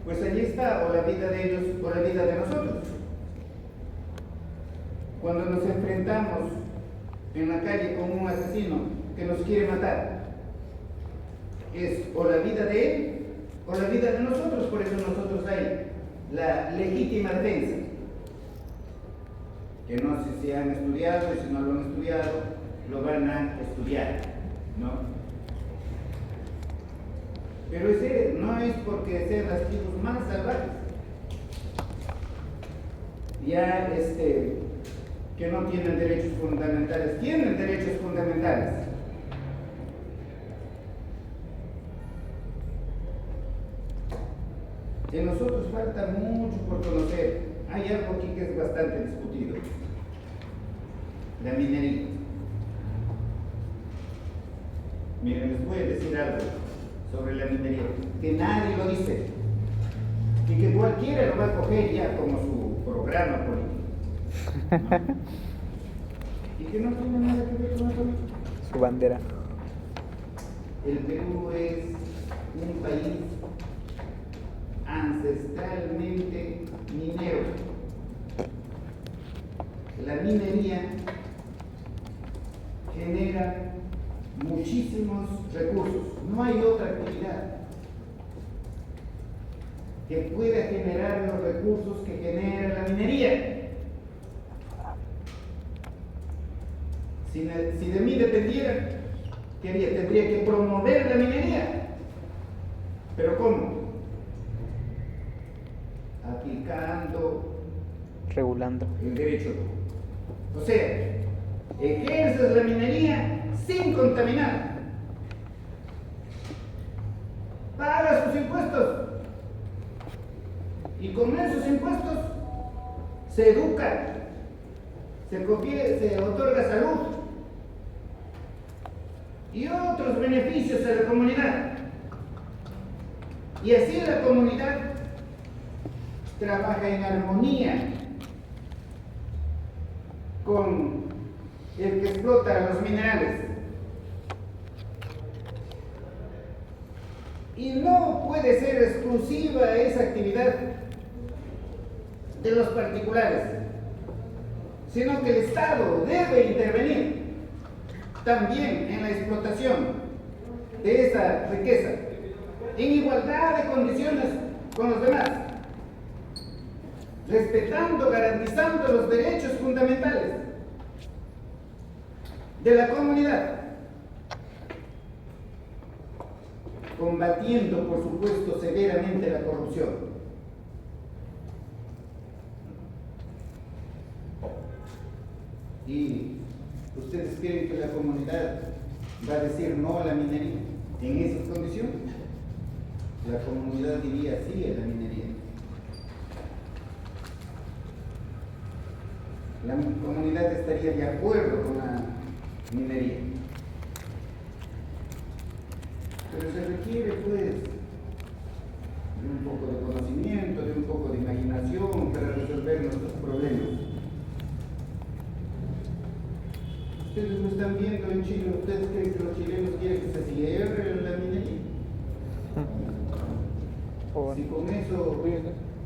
pues allí está, o la vida de ellos o la vida de nosotros. Cuando nos enfrentamos en la calle con un asesino que nos quiere matar, es o la vida de él o la vida de nosotros. Por eso nosotros hay la legítima defensa, que no sé si han estudiado, y si no lo han estudiado, lo van a estudiar, ¿no? Pero ese no es porque sean las tribus más salvajes, ya que no tienen derechos fundamentales, tienen derechos fundamentales. De nosotros falta mucho por conocer. Hay algo aquí que es bastante discutido: la minería. Miren, les voy a decir algo sobre la minería, que nadie lo dice, y que cualquiera lo va a coger ya como su programa político, ¿no? Y que no tiene nada que ver con la política. Su bandera. El Perú es un país ancestralmente minero. La minería genera muchísimos recursos. No hay otra actividad que pueda generar los recursos que genera la minería. Si de mí dependiera, ¿qué haría? Tendría que promover la minería. ¿Pero cómo? Aplicando, Regulando. el derecho. O sea, ejerces la minería sin contaminar. Pagas sus impuestos. Y con esos impuestos se educa, se otorga salud y otros beneficios a la comunidad. Y así la comunidad trabaja en armonía con el que explota los minerales. Y no puede ser exclusiva esa actividad de los particulares, sino que el Estado debe intervenir también en la explotación de esa riqueza, en igualdad de condiciones con los demás, respetando, garantizando los derechos fundamentales de la comunidad, combatiendo, por supuesto, severamente la corrupción. ¿Y ustedes creen que la comunidad va a decir no a la minería en esas condiciones? La comunidad diría sí a la minería. La comunidad estaría de acuerdo con la minería. Pero se requiere, pues, de un poco de conocimiento, de un poco de imaginación para resolver nuestros problemas. Ustedes lo están viendo en Chile. ¿Ustedes creen que los chilenos quieren que se cierre la minería? Si con eso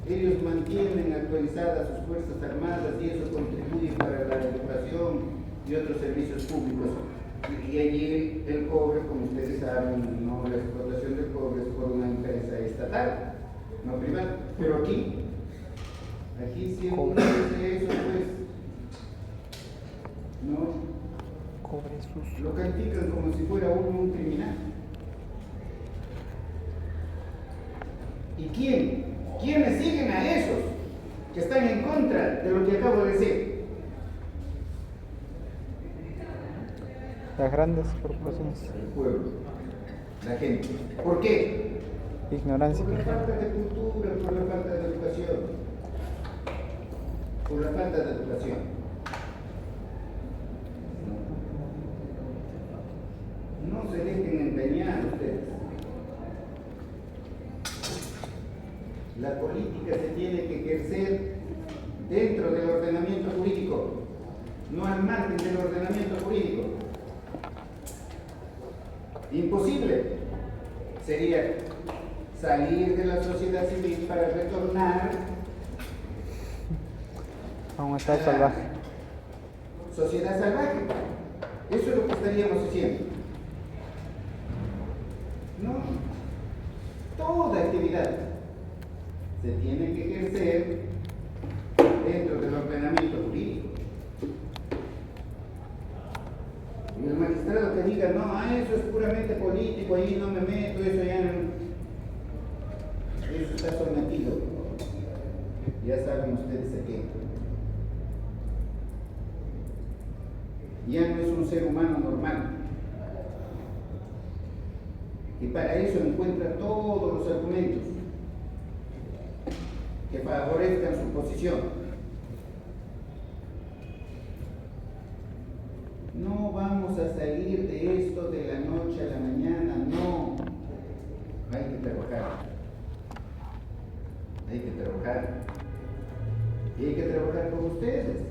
ellos mantienen actualizadas sus fuerzas armadas y eso contribuye para la educación y otros servicios públicos. Y allí el cobre, como ustedes saben, no, la explotación del cobre es por una empresa estatal, no privada. Pero aquí si uno dice eso, pues, no, Cobre sucio. lo califican como si fuera uno un criminal. ¿Y quiénes siguen a esos que están en contra de lo que acabo de decir? Las grandes corporaciones. El pueblo, la gente. ¿Por qué? Ignorancia. Por la falta de cultura, por la falta de educación. Por la falta de educación. No se dejen engañar ustedes. La política se tiene que ejercer dentro del ordenamiento jurídico, no al margen del ordenamiento jurídico. Imposible sería salir de la sociedad civil para retornar A un estado la salvaje. sociedad salvaje. Eso es lo que estaríamos haciendo. No, toda actividad se tiene que ejercer dentro del ordenamiento jurídico. Y el magistrado que diga, no, eso es puramente político, ahí no me meto, eso ya no. Eso está sometido. Ya saben ustedes a qué. Ya no es un ser humano normal. Y para eso encuentra todos los argumentos que favorezcan su posición. No vamos a salir de esto de la noche a la mañana, no. Hay que trabajar. Hay que trabajar. Y hay que trabajar con ustedes.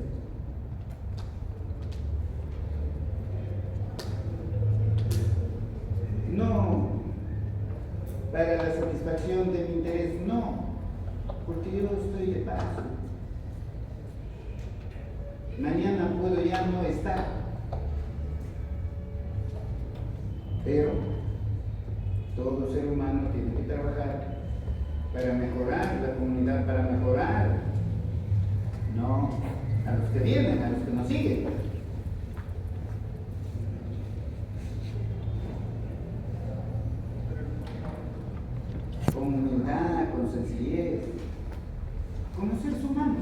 No para la satisfacción de mi interés, no, porque yo estoy de paso. Mañana puedo ya no estar, pero todo ser humano tiene que trabajar para mejorar la comunidad, para mejorar, no a los que vienen, a los que nos siguen. Con humildad, con sencillez, como seres humanos.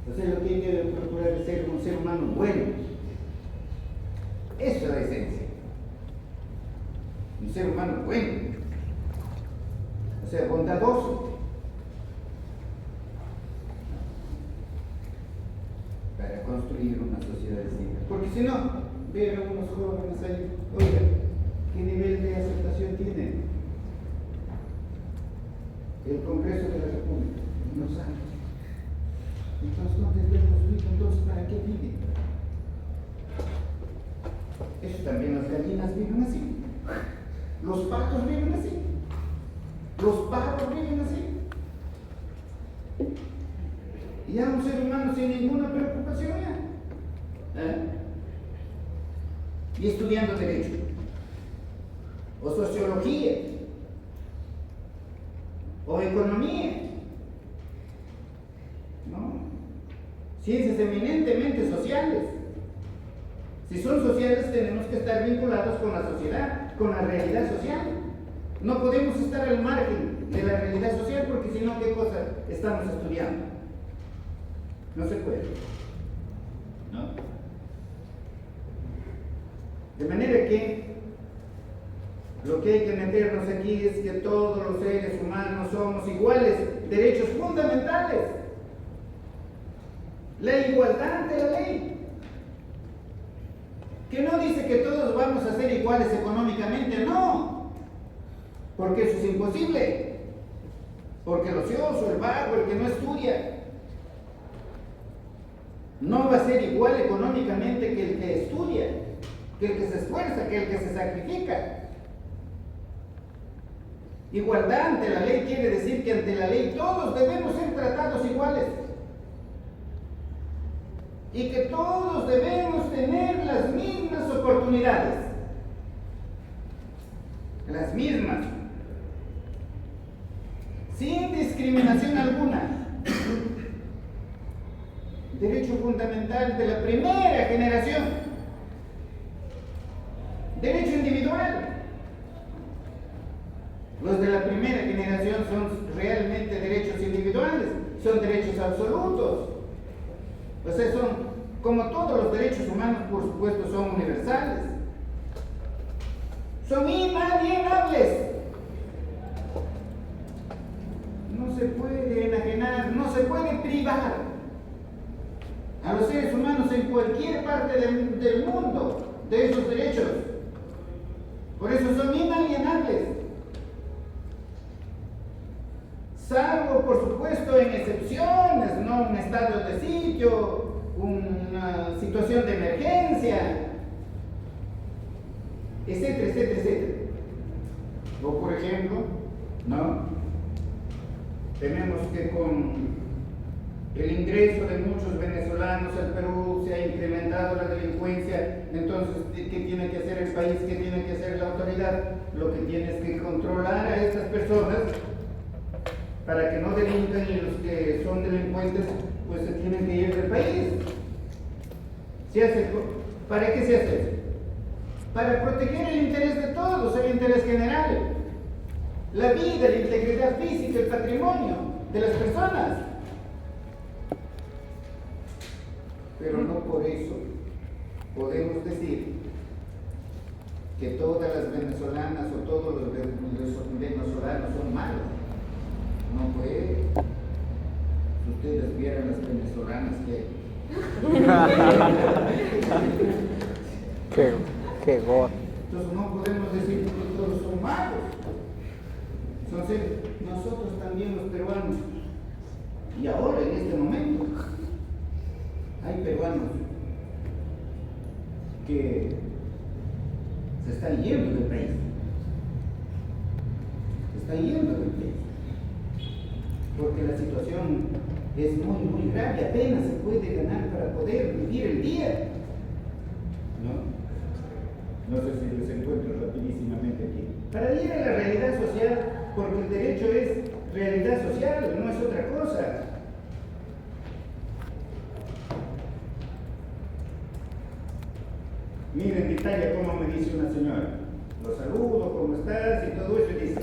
O sea, lo que hay que procurar es ser un ser humano bueno. Eso es la esencia. Un ser humano bueno. O sea, bondadoso. Para construir una sociedad distinta. Porque si no, ver a unos jóvenes ahí, oiga, ¿qué nivel de aceptación tienen? El Congreso de la República, unos años. Entonces, ¿dónde vemos vivo? Entonces, ¿para qué viven? Eso también, las gallinas viven así. Los patos viven así. Los pájaros viven así. Y ya un ser humano sin ninguna preocupación ya. Y estudiando Derecho. O Sociología. O Economía. ¿No? Ciencias eminentemente sociales. Si son sociales, tenemos que estar vinculados con la sociedad, con la realidad social. No podemos estar al margen de la realidad social porque si no, ¿qué cosa estamos estudiando? No se puede. ¿No? De manera que lo que hay que meternos aquí es que todos los seres humanos somos iguales, derechos fundamentales. La igualdad ante la ley. Que no dice que todos vamos a ser iguales económicamente, no. Porque eso es imposible. Porque el ocioso, el vago, el que no estudia, no va a ser igual económicamente que el que estudia, que el que se esfuerza, que el que se sacrifica. Igualdad ante la ley quiere decir que ante la ley todos debemos ser tratados iguales. Y que todos debemos tener las mismas oportunidades. Las mismas. Sin discriminación alguna. Derecho fundamental de la primera generación. Derecho individual. Los de la primera generación son realmente derechos individuales, son derechos absolutos. O sea, son, como todos los derechos humanos, por supuesto, son universales. Son inalienables. No se puede enajenar, no se puede privar a los seres humanos en cualquier parte del mundo de esos derechos. Por eso son inalienables. Salvo, por supuesto, en excepciones, ¿no? Un estado de sitio, una situación de emergencia, etcétera, etcétera, etcétera. O, por ejemplo, ¿no? Tenemos que con el ingreso de muchos venezolanos al Perú se ha incrementado la delincuencia. Entonces, ¿qué tiene que hacer el país? ¿Qué tiene que hacer la autoridad? Lo que tiene es que controlar a estas personas para que no delincan, y los que son delincuentes pues se tienen que ir del país. ¿Para qué se hace eso? Para proteger el interés de todos, el interés general, la vida, la integridad física, el patrimonio de las personas. Pero no por eso podemos decir que todas las venezolanas o todos los venezolanos son malos. No puede. Si ustedes vieran las venezolanas que hay. Qué god. Entonces no podemos decir que todos son malos. Entonces, nosotros también los peruanos, y ahora en este momento, hay peruanos que se están yendo del país. Se están yendo del país. Porque la situación es muy, muy grave, apenas se puede ganar para poder vivir el día. No sé si les encuentro rapidísimamente aquí. Para ir a la realidad social, porque el derecho es realidad social, no es otra cosa. Miren, detalle cómo me dice una señora. Lo saludo, ¿cómo estás? Y todo eso, y dice: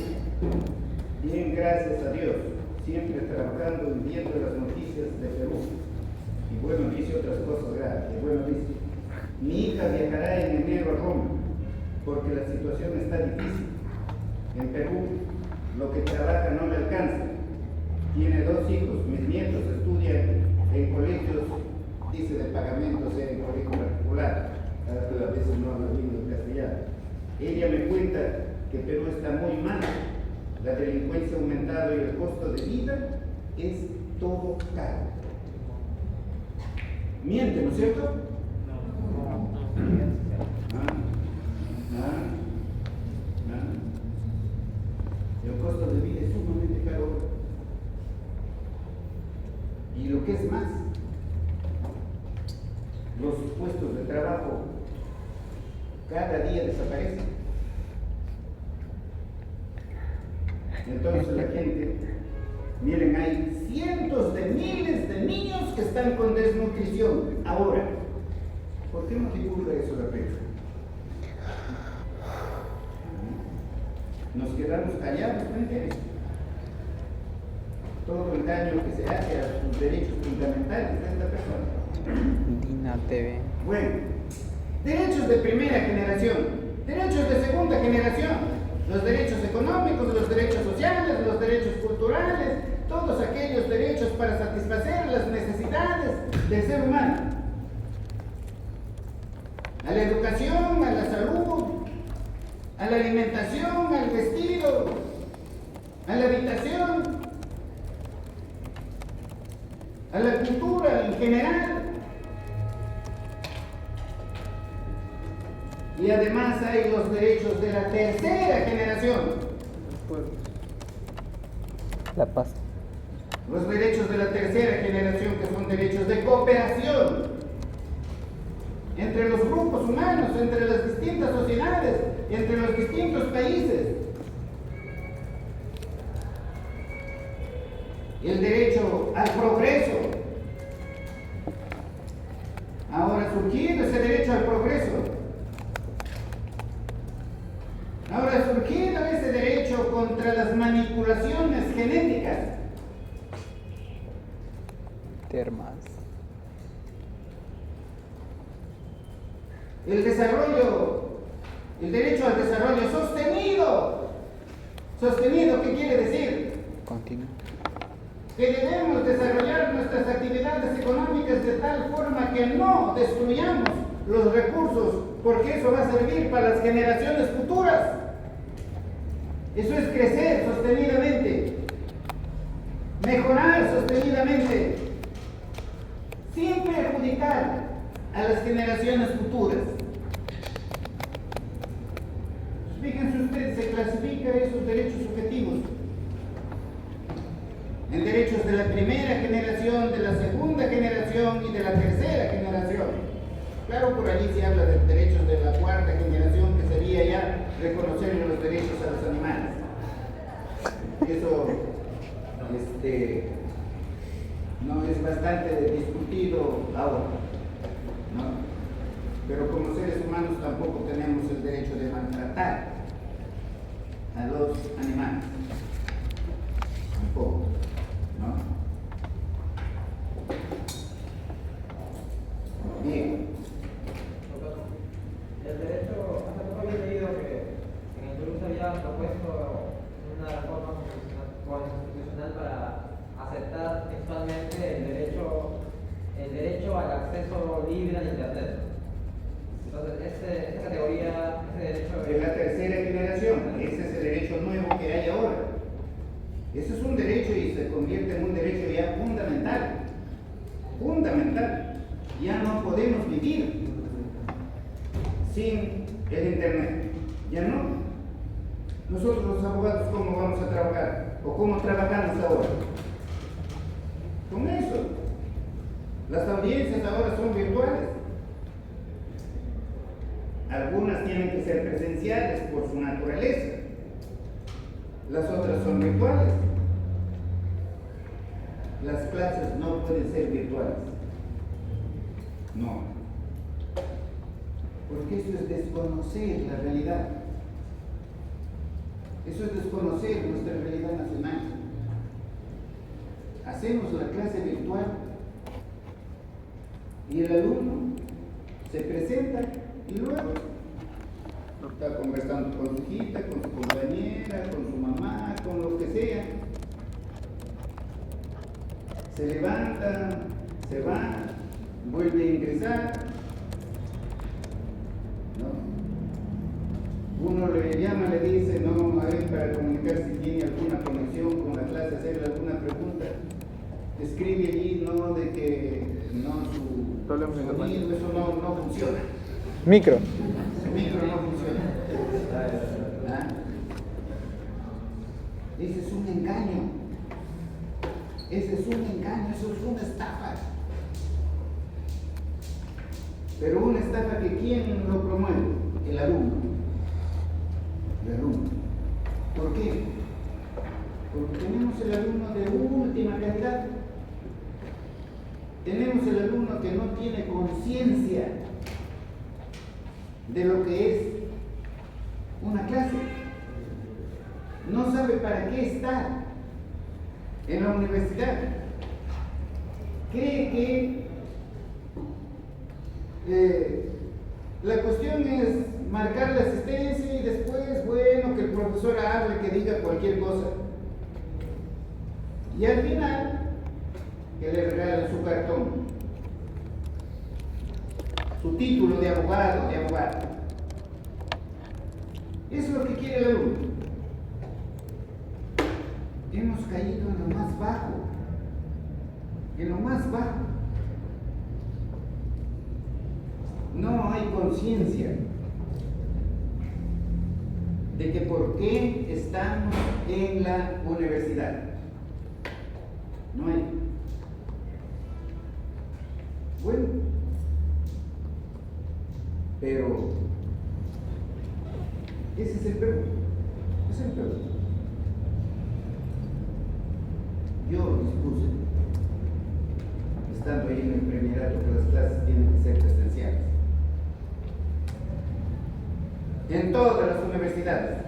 bien, gracias a Dios. Siempre trabajando y viendo las noticias de Perú. Y bueno, dice otras cosas graves. Y bueno, dice: mi hija viajará en enero a Roma, porque la situación está difícil. En Perú, lo que trabaja no le alcanza. Tiene 2 hijos, mis nietos estudian en colegios, dice, de pagamento, o sea, en colegio particular. A veces no habla bien el castellano. Ella me cuenta que Perú está muy mal. La delincuencia ha aumentado y el costo de vida es todo caro. Miente, ¿no es cierto? El costo de vida es sumamente caro. Y lo que es más, los puestos de trabajo cada día desaparecen. Entonces la gente, miren, hay cientos de miles de niños que están con desnutrición. Ahora, ¿por qué no divulga eso la prensa? Nos quedamos callados frente a eso. Todo el daño que se hace a sus derechos fundamentales de esta persona. Dina TV. Bueno, derechos de primera generación, derechos de segunda generación, los derechos económicos, los derechos sociales, los derechos culturales, todos aquellos derechos para satisfacer las necesidades del ser humano. a la educación, a la salud, a la alimentación, al vestido, a la habitación, a la cultura en general. Y además hay los derechos de la tercera generación. La paz. Los derechos de la tercera generación, que son derechos de cooperación entre los grupos humanos, entre las distintas sociedades, entre los distintos países. El derecho al progreso. Ahora ha surgido ese derecho al progreso. Ahora ha surgido ese derecho contra las manipulaciones genéticas. Termas. El desarrollo, el derecho al desarrollo sostenido. Sostenido, ¿qué quiere decir? Continúa. Que debemos desarrollar nuestras actividades económicas de tal forma que no destruyamos los recursos, porque eso va a servir para las generaciones futuras. Eso es crecer sostenidamente, mejorar sostenidamente, sin perjudicar a las generaciones futuras. Fíjense ustedes, se clasifica esos derechos subjetivos en derechos de la primera generación, de la segunda generación y de la tercera generación. Claro, por allí se habla de derechos de la cuarta generación, que sería ya reconocerle los derechos a los animales. Eso no es bastante discutido ahora, ¿no? Pero como seres humanos tampoco tenemos el derecho de maltratar a los animales. Tampoco, ¿no? Bien. El derecho, hace poco había leído que en el Perú se había propuesto una reforma constitucional para aceptar textualmente el derecho al acceso libre a Internet. Entonces, esa categoría, ese derecho De la tercera generación, ese es el derecho nuevo que hay ahora. Ese es un derecho y se convierte en un derecho ya fundamental. Fundamental. Ya no podemos vivir sin el Internet. Ya no. Nosotros los abogados, ¿cómo vamos a trabajar? ¿O cómo trabajamos ahora? Con eso. Las audiencias ahora son virtuales. Algunas tienen que ser presenciales por su naturaleza. Las otras son virtuales. Las clases no pueden ser virtuales. No. Porque eso es desconocer la realidad. Eso es desconocer nuestra realidad nacional. Hacemos la clase virtual y el alumno se presenta y luego está conversando con su hijita, con su compañera, con su mamá, con lo que sea. Se levanta, se va, vuelve a ingresar, ¿no? Uno le llama, le dice, no, a ver, para comunicar si tiene alguna conexión con la clase, hacerle alguna pregunta. Escribe allí, no, de que no, su sonido, eso no funciona. Micro. Su micro no funciona. ¿Ah? Ese es un engaño. Ese es un engaño, eso es una estafa. Pero una estafa que ¿quién lo promueve? El alumno. El alumno. ¿Por qué? Porque tenemos el alumno de última calidad. Tenemos el alumno que no tiene conciencia de lo que es una clase. No sabe para qué está en la universidad. Cree que la cuestión es marcar la asistencia y después, bueno, que el profesor hable, que diga cualquier cosa. Y al final, que le regalen su cartón. su título de abogado, de abogado. Eso es lo que quiere el alumno. Hemos caído en lo más bajo, en lo más bajo. No hay conciencia de que por qué estamos en la universidad. No hay. Bueno, pero ese es el peor. Es el peor. Yo dispuse, estando ahí en el premierato, que las clases tienen que ser presenciales. En todas las universidades.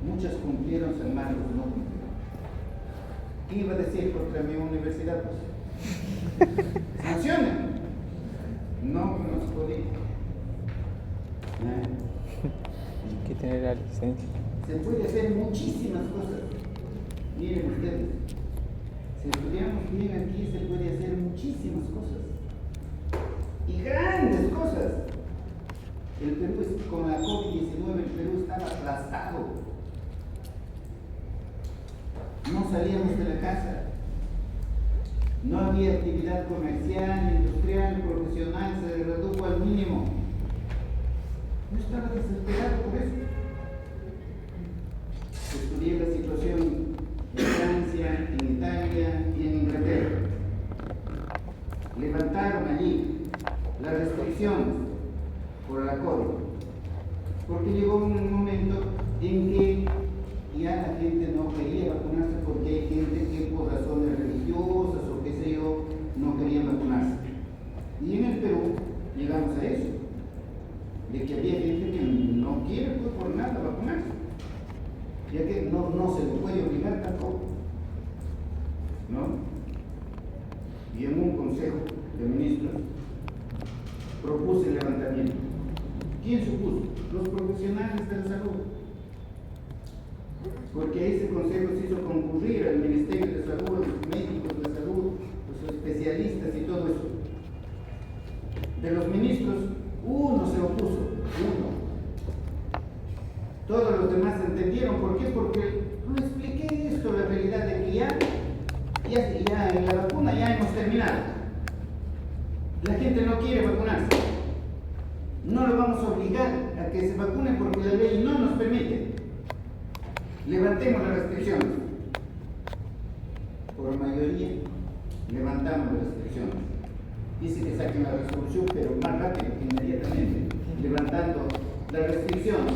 Muchas cumplieron, San Marcos no cumplieron. ¿Qué iba a decir contra mi universidad? Pues, sancionen. No se podía. Hay que tener la licencia. Se puede hacer muchísimas cosas. Miren ustedes, si estudiamos bien aquí, se puede hacer muchísimas cosas. Y grandes cosas. El Perú, con la COVID-19, el Perú estaba aplastado. No salíamos de la casa. No había actividad comercial, industrial, profesional, se redujo al mínimo. Yo estaba desesperado por eso. Estudié la situación en Francia, en Italia y en Inglaterra. Levantaron allí las restricciones por la COVID, porque llegó un momento en que ya la gente no quería vacunarse porque hay gente que por razones religiosas o qué sé yo, no quería vacunarse. Y en el Perú llegamos a eso, de que había gente que no quiere pues, por nada vacunarse, ya que no se lo puede obligar tampoco, ¿no? Y en un consejo de ministros propuse el levantamiento. ¿Quién supuso? Los profesionales de la salud. Porque a ese consejo se hizo concurrir al Ministerio de Salud, a los médicos de salud, los especialistas y todo eso. De los ministros, uno se opuso, uno. Todos los demás entendieron. ¿Por qué? Porque no expliqué esto, la realidad de que ya en la vacuna ya hemos terminado. La gente no quiere vacunarse. No lo vamos a obligar a que se vacune porque la ley no nos permite. Levantemos las restricciones. Por mayoría, levantamos las restricciones. Dice que saquen la resolución, pero más rápido que inmediatamente, levantando las restricciones.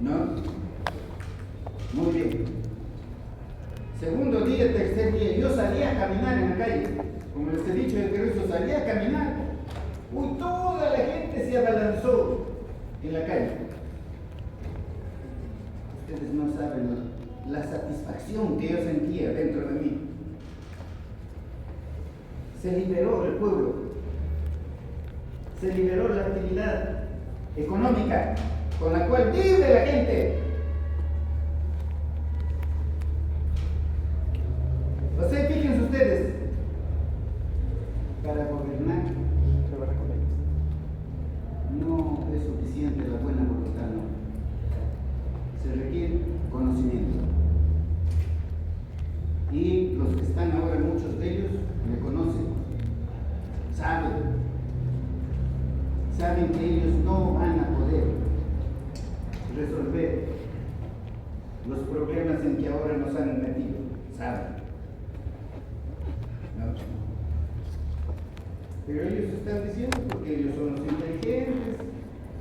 ¿No? Muy bien. Segundo día, tercer día, yo salía a caminar en la calle. Como les he dicho, el Perú salía a caminar. Uy, toda la gente se abalanzó en la calle. Ustedes no saben la satisfacción que yo sentía dentro de mí. Se liberó el pueblo. Se liberó la actividad económica con la cual vive la gente. O sea, fíjense ustedes, para gobernar no es suficiente la buena voluntad, no. Se requiere conocimiento. Y los que están ahora, muchos de ellos, me conocen, saben que ellos no van a poder resolver los problemas en que ahora nos han metido, saben. ¿No? Pero ellos están diciendo porque ellos son los inteligentes,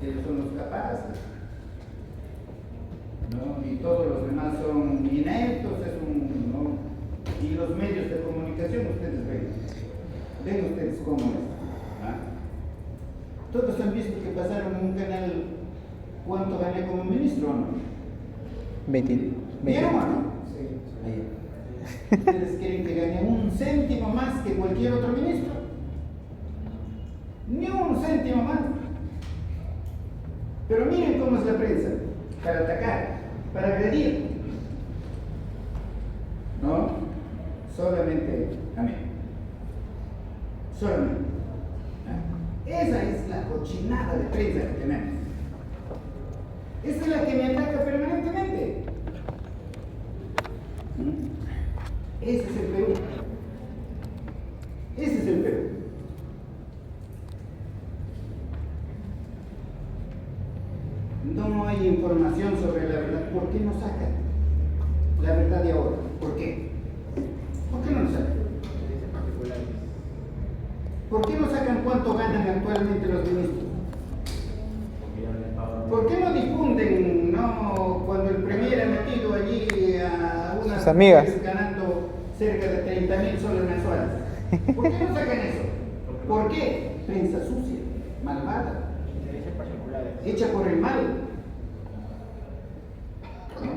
ellos son los capaces, ¿no? Y todos los demás son ineptos, ¿no? Y los medios de comunicación, ustedes ven ustedes cómo es. ¿Ah? Todos han visto que pasaron en un canal cuánto gané como ministro, ¿o no? 20. ¿Vieron o no? Sí. Ahí. ¿Ustedes quieren que gane un céntimo más que cualquier otro ministro? Ni un céntimo más. Pero miren cómo es la prensa, para atacar, para agredir. ¿No? Solamente a mí. solamente. Esa es la cochinada de prensa que tenemos. Esa es la que me ataca permanentemente. Ese es el Perú. Ese es el Perú. No hay información sobre la verdad. ¿Por qué no sacan la verdad de ahora? ¿Por qué? ¿Por qué no lo sacan? ¿Por qué no sacan cuánto ganan actualmente los ministros? ¿Por qué no difunden, no, cuando el Premier ha metido allí a unas sus amigas mujeres ganando cerca de 30.000 soles mensuales? ¿Por qué no sacan eso? ¿Por qué? Prensa sucia, malvada, hecha por el mal. ¿No?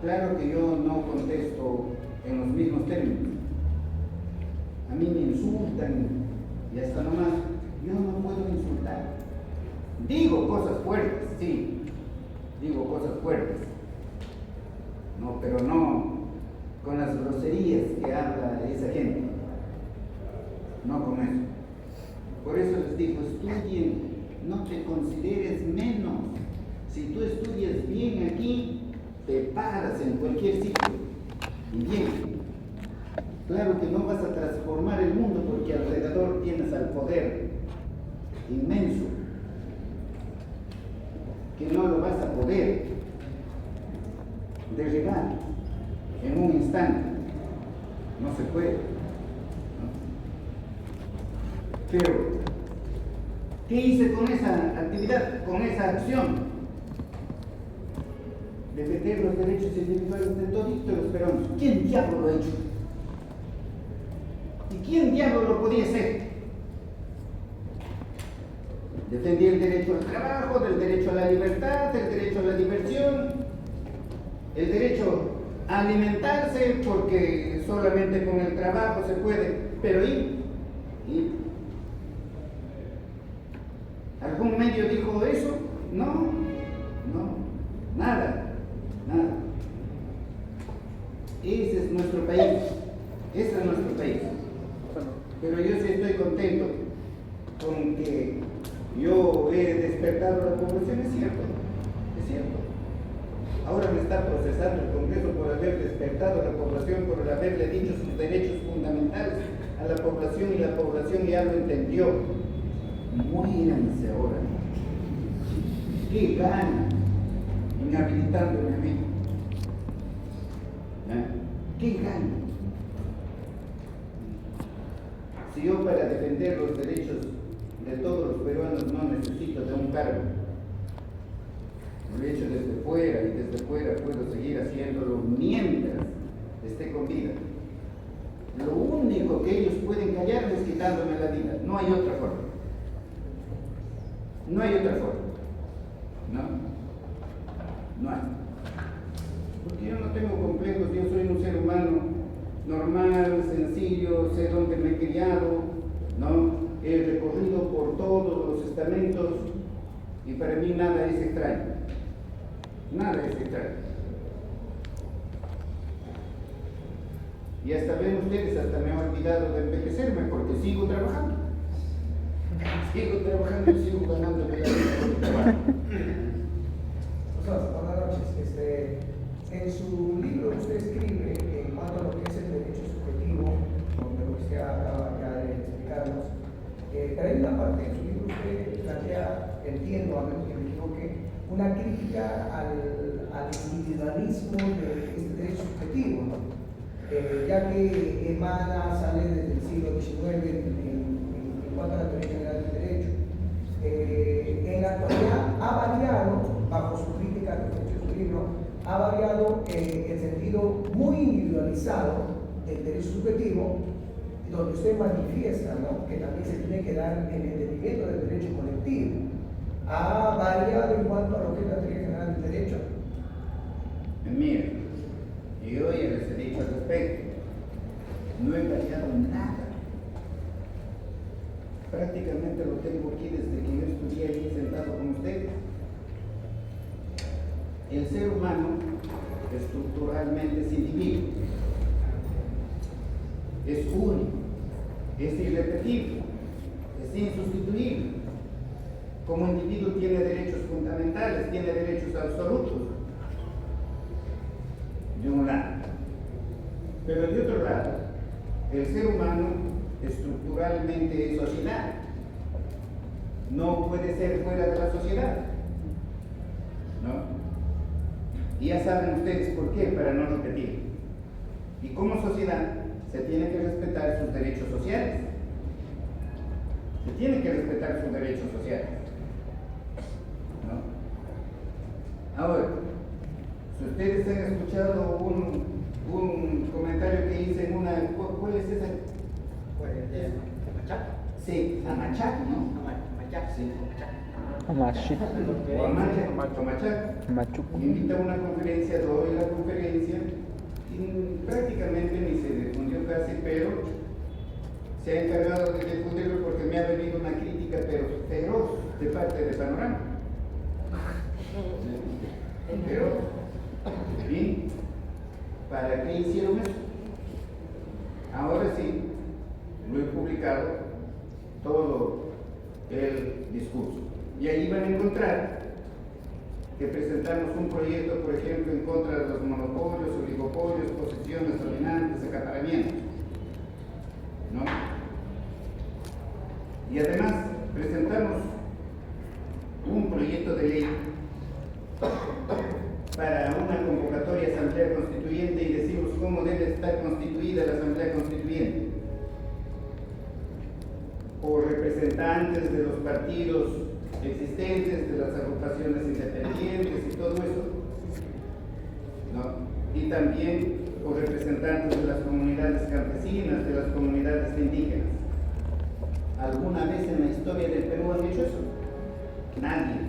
Claro que yo no contesto en los mismos términos. A mí me insultan y hasta nomás yo no puedo insultar. Digo cosas fuertes, sí, digo cosas fuertes, no, pero no con las groserías que habla esa gente, no con eso. Por eso les digo, estudien, no te consideres menos. Si tú estudias bien aquí, te paras en cualquier sitio, y bien. Claro que no vas a transformar el mundo porque alrededor tienes al poder inmenso, que no lo vas a poder derribar en un instante. No se puede. ¿No? Pero, ¿qué hice con esa actividad, con esa acción? Defender los derechos individuales de todos los peruanos. ¿Quién diablo lo ha hecho? ¿Y quién diablo lo podía hacer? Defendí el derecho al trabajo, el derecho a la libertad, el derecho a la diversión, el derecho a alimentarse, porque solamente con el trabajo se puede. Pero ¿y? ¿Algún medio dijo eso? No, nada. Ese es nuestro país, ese es nuestro país. Pero yo sí estoy contento con que yo he despertado a la población, es cierto. Ahora me está procesando el Congreso por haber despertado a la población, por haberle dicho sus derechos fundamentales a la población, y la población ya lo entendió. Muéranse ahora. ¿Qué ganan inhabilitándome a mí? ¿Qué ganan? Si yo para defender los derechos de todos los peruanos no necesito de un cargo, lo he hecho desde fuera, y desde fuera puedo seguir haciéndolo mientras esté con vida. Lo único que ellos pueden callar es quitándome la vida. No hay otra forma. No hay otra forma. No hay. Porque yo no tengo complejos, yo soy un ser humano normal, sencillo, sé dónde me he criado, ¿no? He recorrido por todos los estamentos y para mí nada es extraño. Nada es extraño. Y hasta ven ustedes, hasta me he olvidado de envejecerme porque sigo trabajando. Sigo trabajando y sigo ganando la vida. Buenas noches. En su libro usted escribe en cuanto a lo que es el derecho subjetivo, donde usted acaba ya de explicarnos, pero hay una parte en su libro usted plantea, entiendo, a menos que me equivoque, una crítica al individualismo de este derecho subjetivo, ¿no? Ya que emana, sale desde el siglo XIX en cuanto a la teoría general del derecho. En la actualidad ha variado, bajo su crítica que ha hecho su libro, ha variado el sentido muy individualizado del derecho subjetivo, donde usted manifiesta, ¿no?, que también se tiene que dar el entendimiento del derecho colectivo. Ha variado en cuanto a lo que es la teoría general del derecho. Mira, yo ya les he dicho al respecto, no he variado nada. Prácticamente lo tengo aquí desde que yo estudié ahí sentado con ustedes. El ser humano estructuralmente es individuo, es único, es irrepetible, es insustituible. Como individuo tiene derechos fundamentales, tiene derechos absolutos, de un lado. Pero de otro lado, el ser humano estructuralmente es sociedad. No puede ser fuera de la sociedad, ¿no? Y ya saben ustedes por qué, para no repetir. Y como sociedad se tiene que respetar sus derechos sociales. Se tiene que respetar sus derechos sociales, ¿no? Ahora, si ustedes han escuchado un comentario que hice en una... ¿Cuál es esa? Amachac. Sí, Amachac, ¿no? Amachac, sí, Amachac. Amashi. O Amachac. Machu. Invita a una conferencia, doy la conferencia y prácticamente ni se difundió casi, pero se ha encargado de difundirlo porque me ha venido una crítica pero feroz de parte de Panorama. Pero, ¿y para qué hicieron eso? Ahora sí, lo he publicado todo el discurso. Y ahí van a encontrar que presentamos un proyecto, por ejemplo, en contra de los monopolios, oligopolios, posesiones dominantes, acaparamientos, ¿no? Y además presentamos un proyecto de ley para una convocatoria asamblea constituyente y decimos cómo debe estar constituida la asamblea constituyente, por representantes de los partidos existentes, de las agrupaciones independientes y todo eso, ¿no? Y también por representantes de las comunidades campesinas, de las comunidades indígenas. ¿Alguna vez en la historia del Perú han hecho eso? Nadie,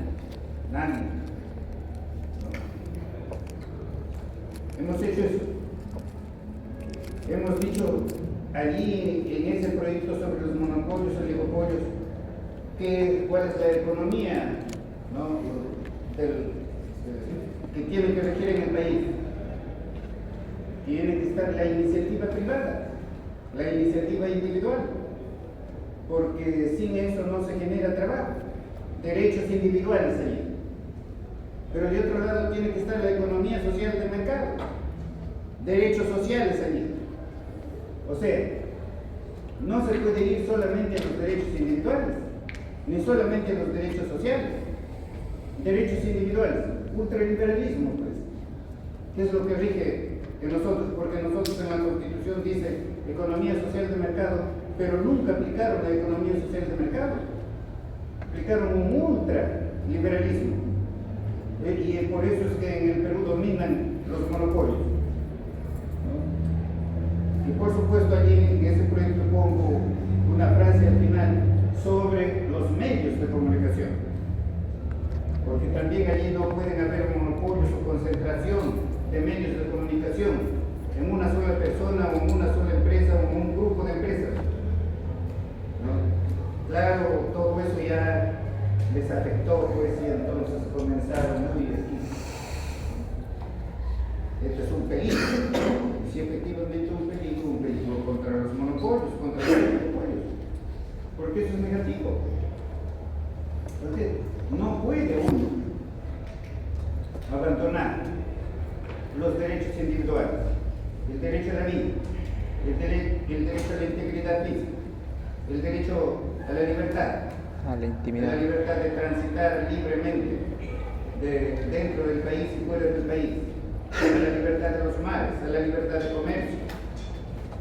nadie. ¿No? Hemos hecho eso. Hemos dicho allí en ese proyecto sobre los monopolios, oligopolios, cuál es la economía, ¿no? Que tiene que regir en el país. Tiene que estar la iniciativa privada, la iniciativa individual, porque sin eso no se genera trabajo, derechos individuales allí. Pero de otro lado tiene que estar la economía social de mercado, derechos sociales allí. O sea, no se puede ir solamente a los derechos individuales, ni solamente a los derechos sociales, derechos individuales, ultraliberalismo, pues, que es lo que rige en nosotros, porque nosotros en la Constitución dice economía social de mercado, pero nunca aplicaron la economía social de mercado, aplicaron un ultraliberalismo, y por eso es que en el Perú dominan los monopolios, ¿no? Y por supuesto allí en ese proyecto pongo una frase al final sobre los medios de comunicación, porque también allí no pueden haber monopolios o concentración de medios de comunicación en una sola persona o en una sola empresa o en un grupo de empresas, ¿no? Claro, todo eso ya les afectó, pues, y entonces comenzaron, ¿no? Y esto es un peligro, y si efectivamente un peligro contra los monopolios, contra los monopolios, porque eso es negativo. Entonces, no puede uno abandonar los derechos individuales, el derecho a la vida, el derecho a la integridad física, el derecho a la libertad, A la intimidad. la libertad de transitar libremente dentro del país y fuera del país, a la libertad de los mares, a la libertad de comercio.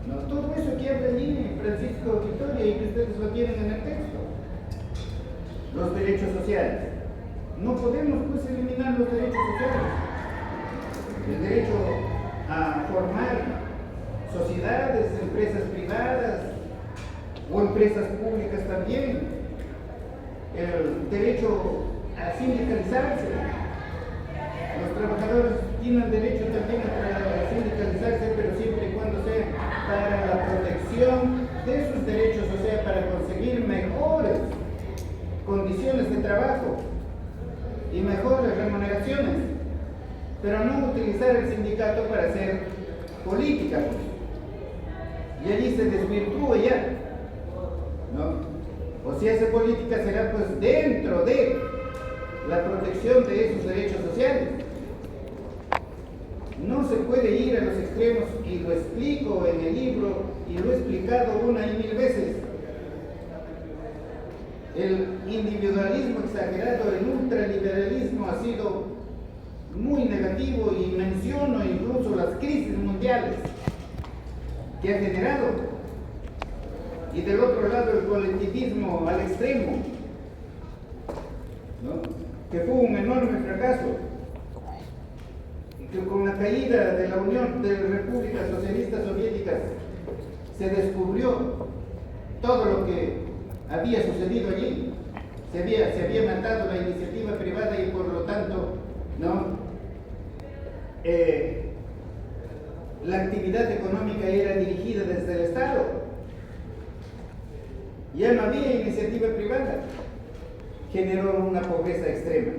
¿No? Todo eso que habla allí Francisco Victoria y que ustedes lo tienen en el texto. Los derechos sociales. No podemos pues eliminar los derechos sociales. El derecho a formar sociedades, empresas privadas o empresas públicas también. El derecho a sindicalizarse. Los trabajadores tienen derecho también a sindicalizarse, pero siempre y cuando sea para la protección de sus derechos, o sea, para conseguir mejores condiciones de trabajo y mejores remuneraciones, pero no utilizar el sindicato para hacer política. Y allí se desvirtúa ya ¿no? O si hace política será pues dentro de la protección de esos derechos sociales. No se puede ir a los extremos, y lo explico en el libro y lo he explicado una y mil veces. El individualismo exagerado, el ultraliberalismo ha sido muy negativo, y menciono incluso las crisis mundiales que ha generado. Y del otro lado el colectivismo al extremo, ¿no? Que fue un enorme fracaso, y que con la caída de la Unión de Repúblicas Socialistas Soviéticas se descubrió todo lo que había sucedido allí. Se había matado la iniciativa privada, y por lo tanto, ¿no? La actividad económica era dirigida desde el Estado. Ya no había iniciativa privada. Generó una pobreza extrema.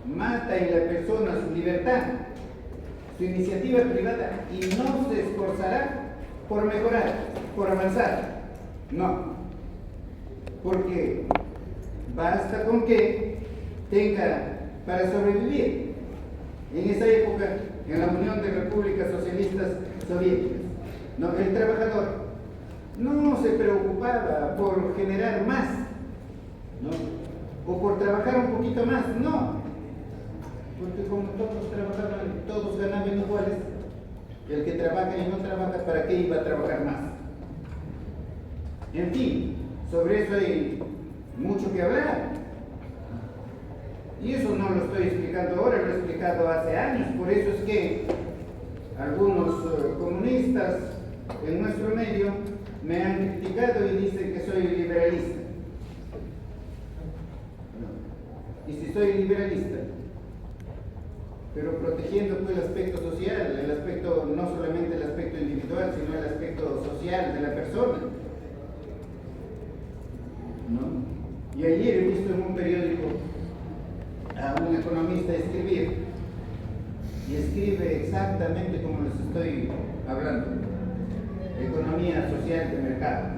Mata en la persona su libertad, su iniciativa privada, y no se esforzará por mejorar, por avanzar. No. Porque basta con que tenga para sobrevivir. En esa época, en la Unión de Repúblicas Socialistas Soviéticas, ¿no? El trabajador no se preocupaba por generar más, ¿no? O por trabajar un poquito más, no. Porque como todos trabajaban, todos ganaban iguales, el que trabaja y no trabaja, ¿para qué iba a trabajar más? En fin, sobre eso hay mucho que hablar. Y eso no lo estoy explicando ahora, lo he explicado hace años. Por eso es que algunos comunistas en nuestro medio me han criticado y dicen que soy liberalista. Y si soy liberalista, pero protegiendo pues el aspecto social, el aspecto, no solamente el aspecto individual, sino el aspecto social de la persona, ¿no? Y ayer he visto en un periódico a un economista escribir, y escribe exactamente como les estoy hablando: economía social de mercado.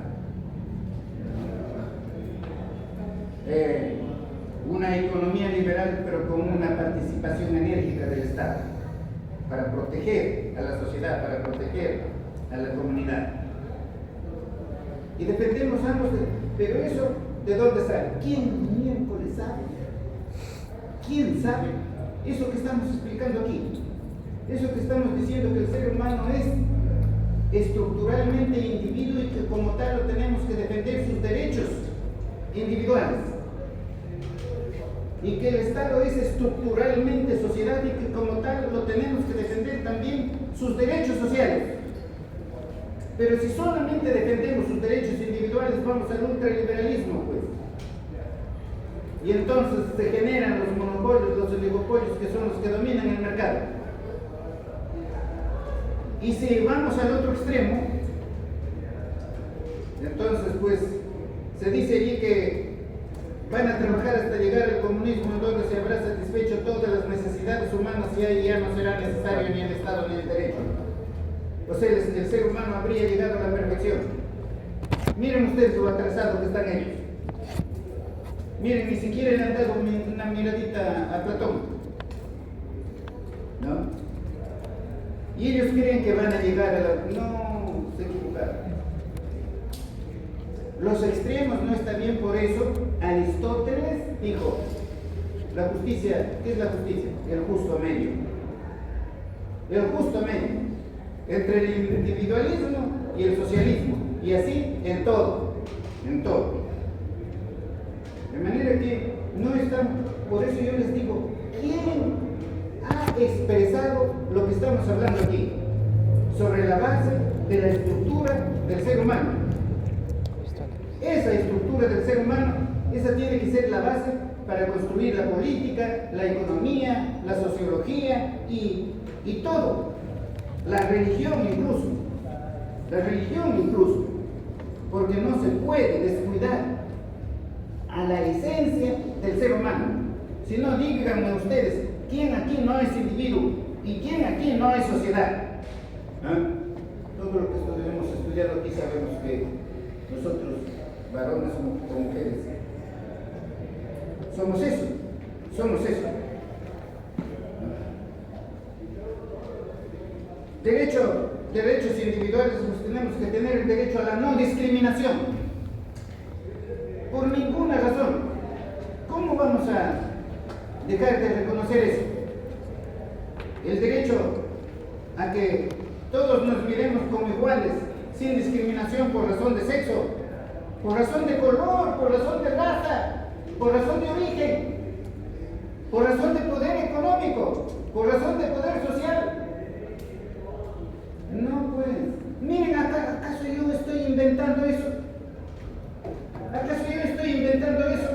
Una economía liberal, pero con una participación enérgica del Estado, para proteger a la sociedad, para proteger a la comunidad. Y dependemos ambos pero eso, ¿de dónde sale? ¿Quién miércoles sabe? ¿Quién sabe? Eso que estamos explicando aquí, eso que estamos diciendo, que el ser humano es estructuralmente individuo, y que como tal lo tenemos que defender sus derechos individuales, y que el Estado es estructuralmente sociedad, y que como tal lo tenemos que defender también sus derechos sociales. Pero si solamente defendemos sus derechos individuales, vamos al ultraliberalismo, pues. Y entonces se generan los monopolios, los oligopolios, que son los que dominan el mercado. Y si vamos al otro extremo, entonces pues se dice allí que van a trabajar hasta llegar al comunismo, en donde se habrá satisfecho todas las necesidades humanas, y ahí ya no será necesario ni el Estado ni el derecho. O sea, el ser humano habría llegado a la perfección. Miren ustedes lo atrasados que están ellos. Miren, ni siquiera le han dado una miradita a Platón, ¿no? Y ellos creen que van a llegar a la... No, se equivocaron. Los extremos no está bien. Por eso Aristóteles dijo: la justicia, ¿qué es la justicia? El justo medio. El justo medio entre el individualismo y el socialismo, y así en todo, en todo. De manera que no están, por eso yo les digo, ¿quién ha expresado lo que estamos hablando aquí? Sobre la base de la estructura del ser humano. Esa estructura del ser humano, esa tiene que ser la base para construir la política, la economía, la sociología y todo. La religión incluso, porque no se puede descuidar a la esencia del ser humano. Si no, díganme ustedes, ¿quién aquí no es individuo y quién aquí no es sociedad? ¿Ah? Todo lo que hemos estudiado aquí sabemos que nosotros varones o mujeres. Somos eso, somos eso. Derechos individuales, pues tenemos que tener el derecho a la no discriminación. Por ninguna razón. ¿Cómo vamos a dejar de reconocer eso? El derecho a que todos nos miremos como iguales, sin discriminación por razón de sexo, por razón de color, por razón de raza, por razón de origen, por razón de poder económico, por razón de poder social. No, pues, miren, ¿acaso yo estoy inventando eso? ¿Acaso yo estoy inventando eso?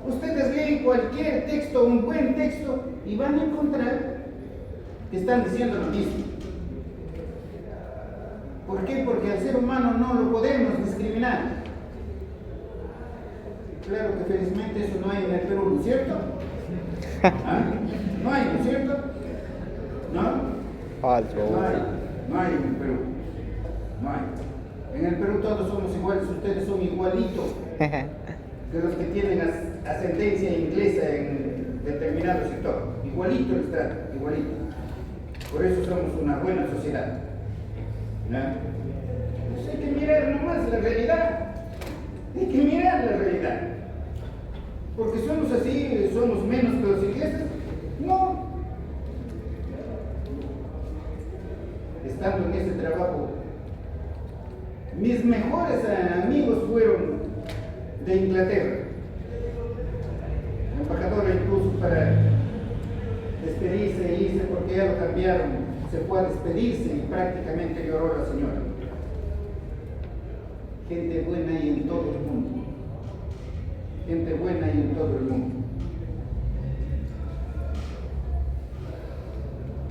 Ustedes leen cualquier texto, un buen texto, y van a encontrar que están diciendo lo mismo. ¿Por qué? Porque al ser humano no lo podemos discriminar. Claro que felizmente eso no hay en el Perú, ¿no es cierto? ¿Ah? No hay, ¿no es cierto? ¿No? Falso. No hay en el Perú. No hay. En el Perú todos somos iguales, ustedes son igualitos que los que tienen ascendencia inglesa en determinado sector. Igualito les tratan, igualito. Por eso somos una buena sociedad. ¿No? Pues hay que mirar nomás la realidad. Hay que mirar la realidad. Porque somos así, somos menos que los ingleses. No. Estando en ese trabajo, mis mejores amigos fueron de Inglaterra. La embajadora incluso para despedirse hice porque ya lo cambiaron, se fue a despedirse y prácticamente lloró la señora. Gente buena hay en todo el mundo. Gente buena hay en todo el mundo.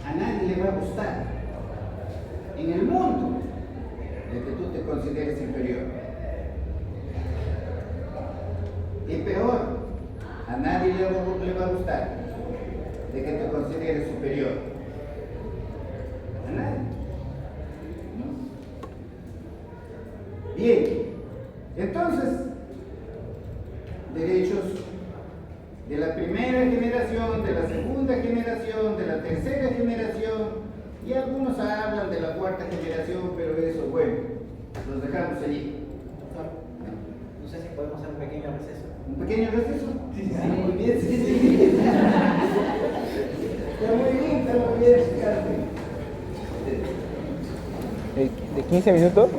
A nadie le va a gustar en el mundo de que tú te consideres inferior. Y peor, a nadie le va a gustar de que te consideres superior. A nadie. ¿No? Bien, entonces, derechos de la primera generación, de la segunda generación, de la tercera generación, y algunos hablan de la cuarta generación, pero eso, bueno, los dejamos allí. No sé si podemos hacer un pequeño receso. ¿Un pequeño receso? Sí, sí, Ah, muy bien, sí. Está muy bien, Carlos. ¿De 15 minutos?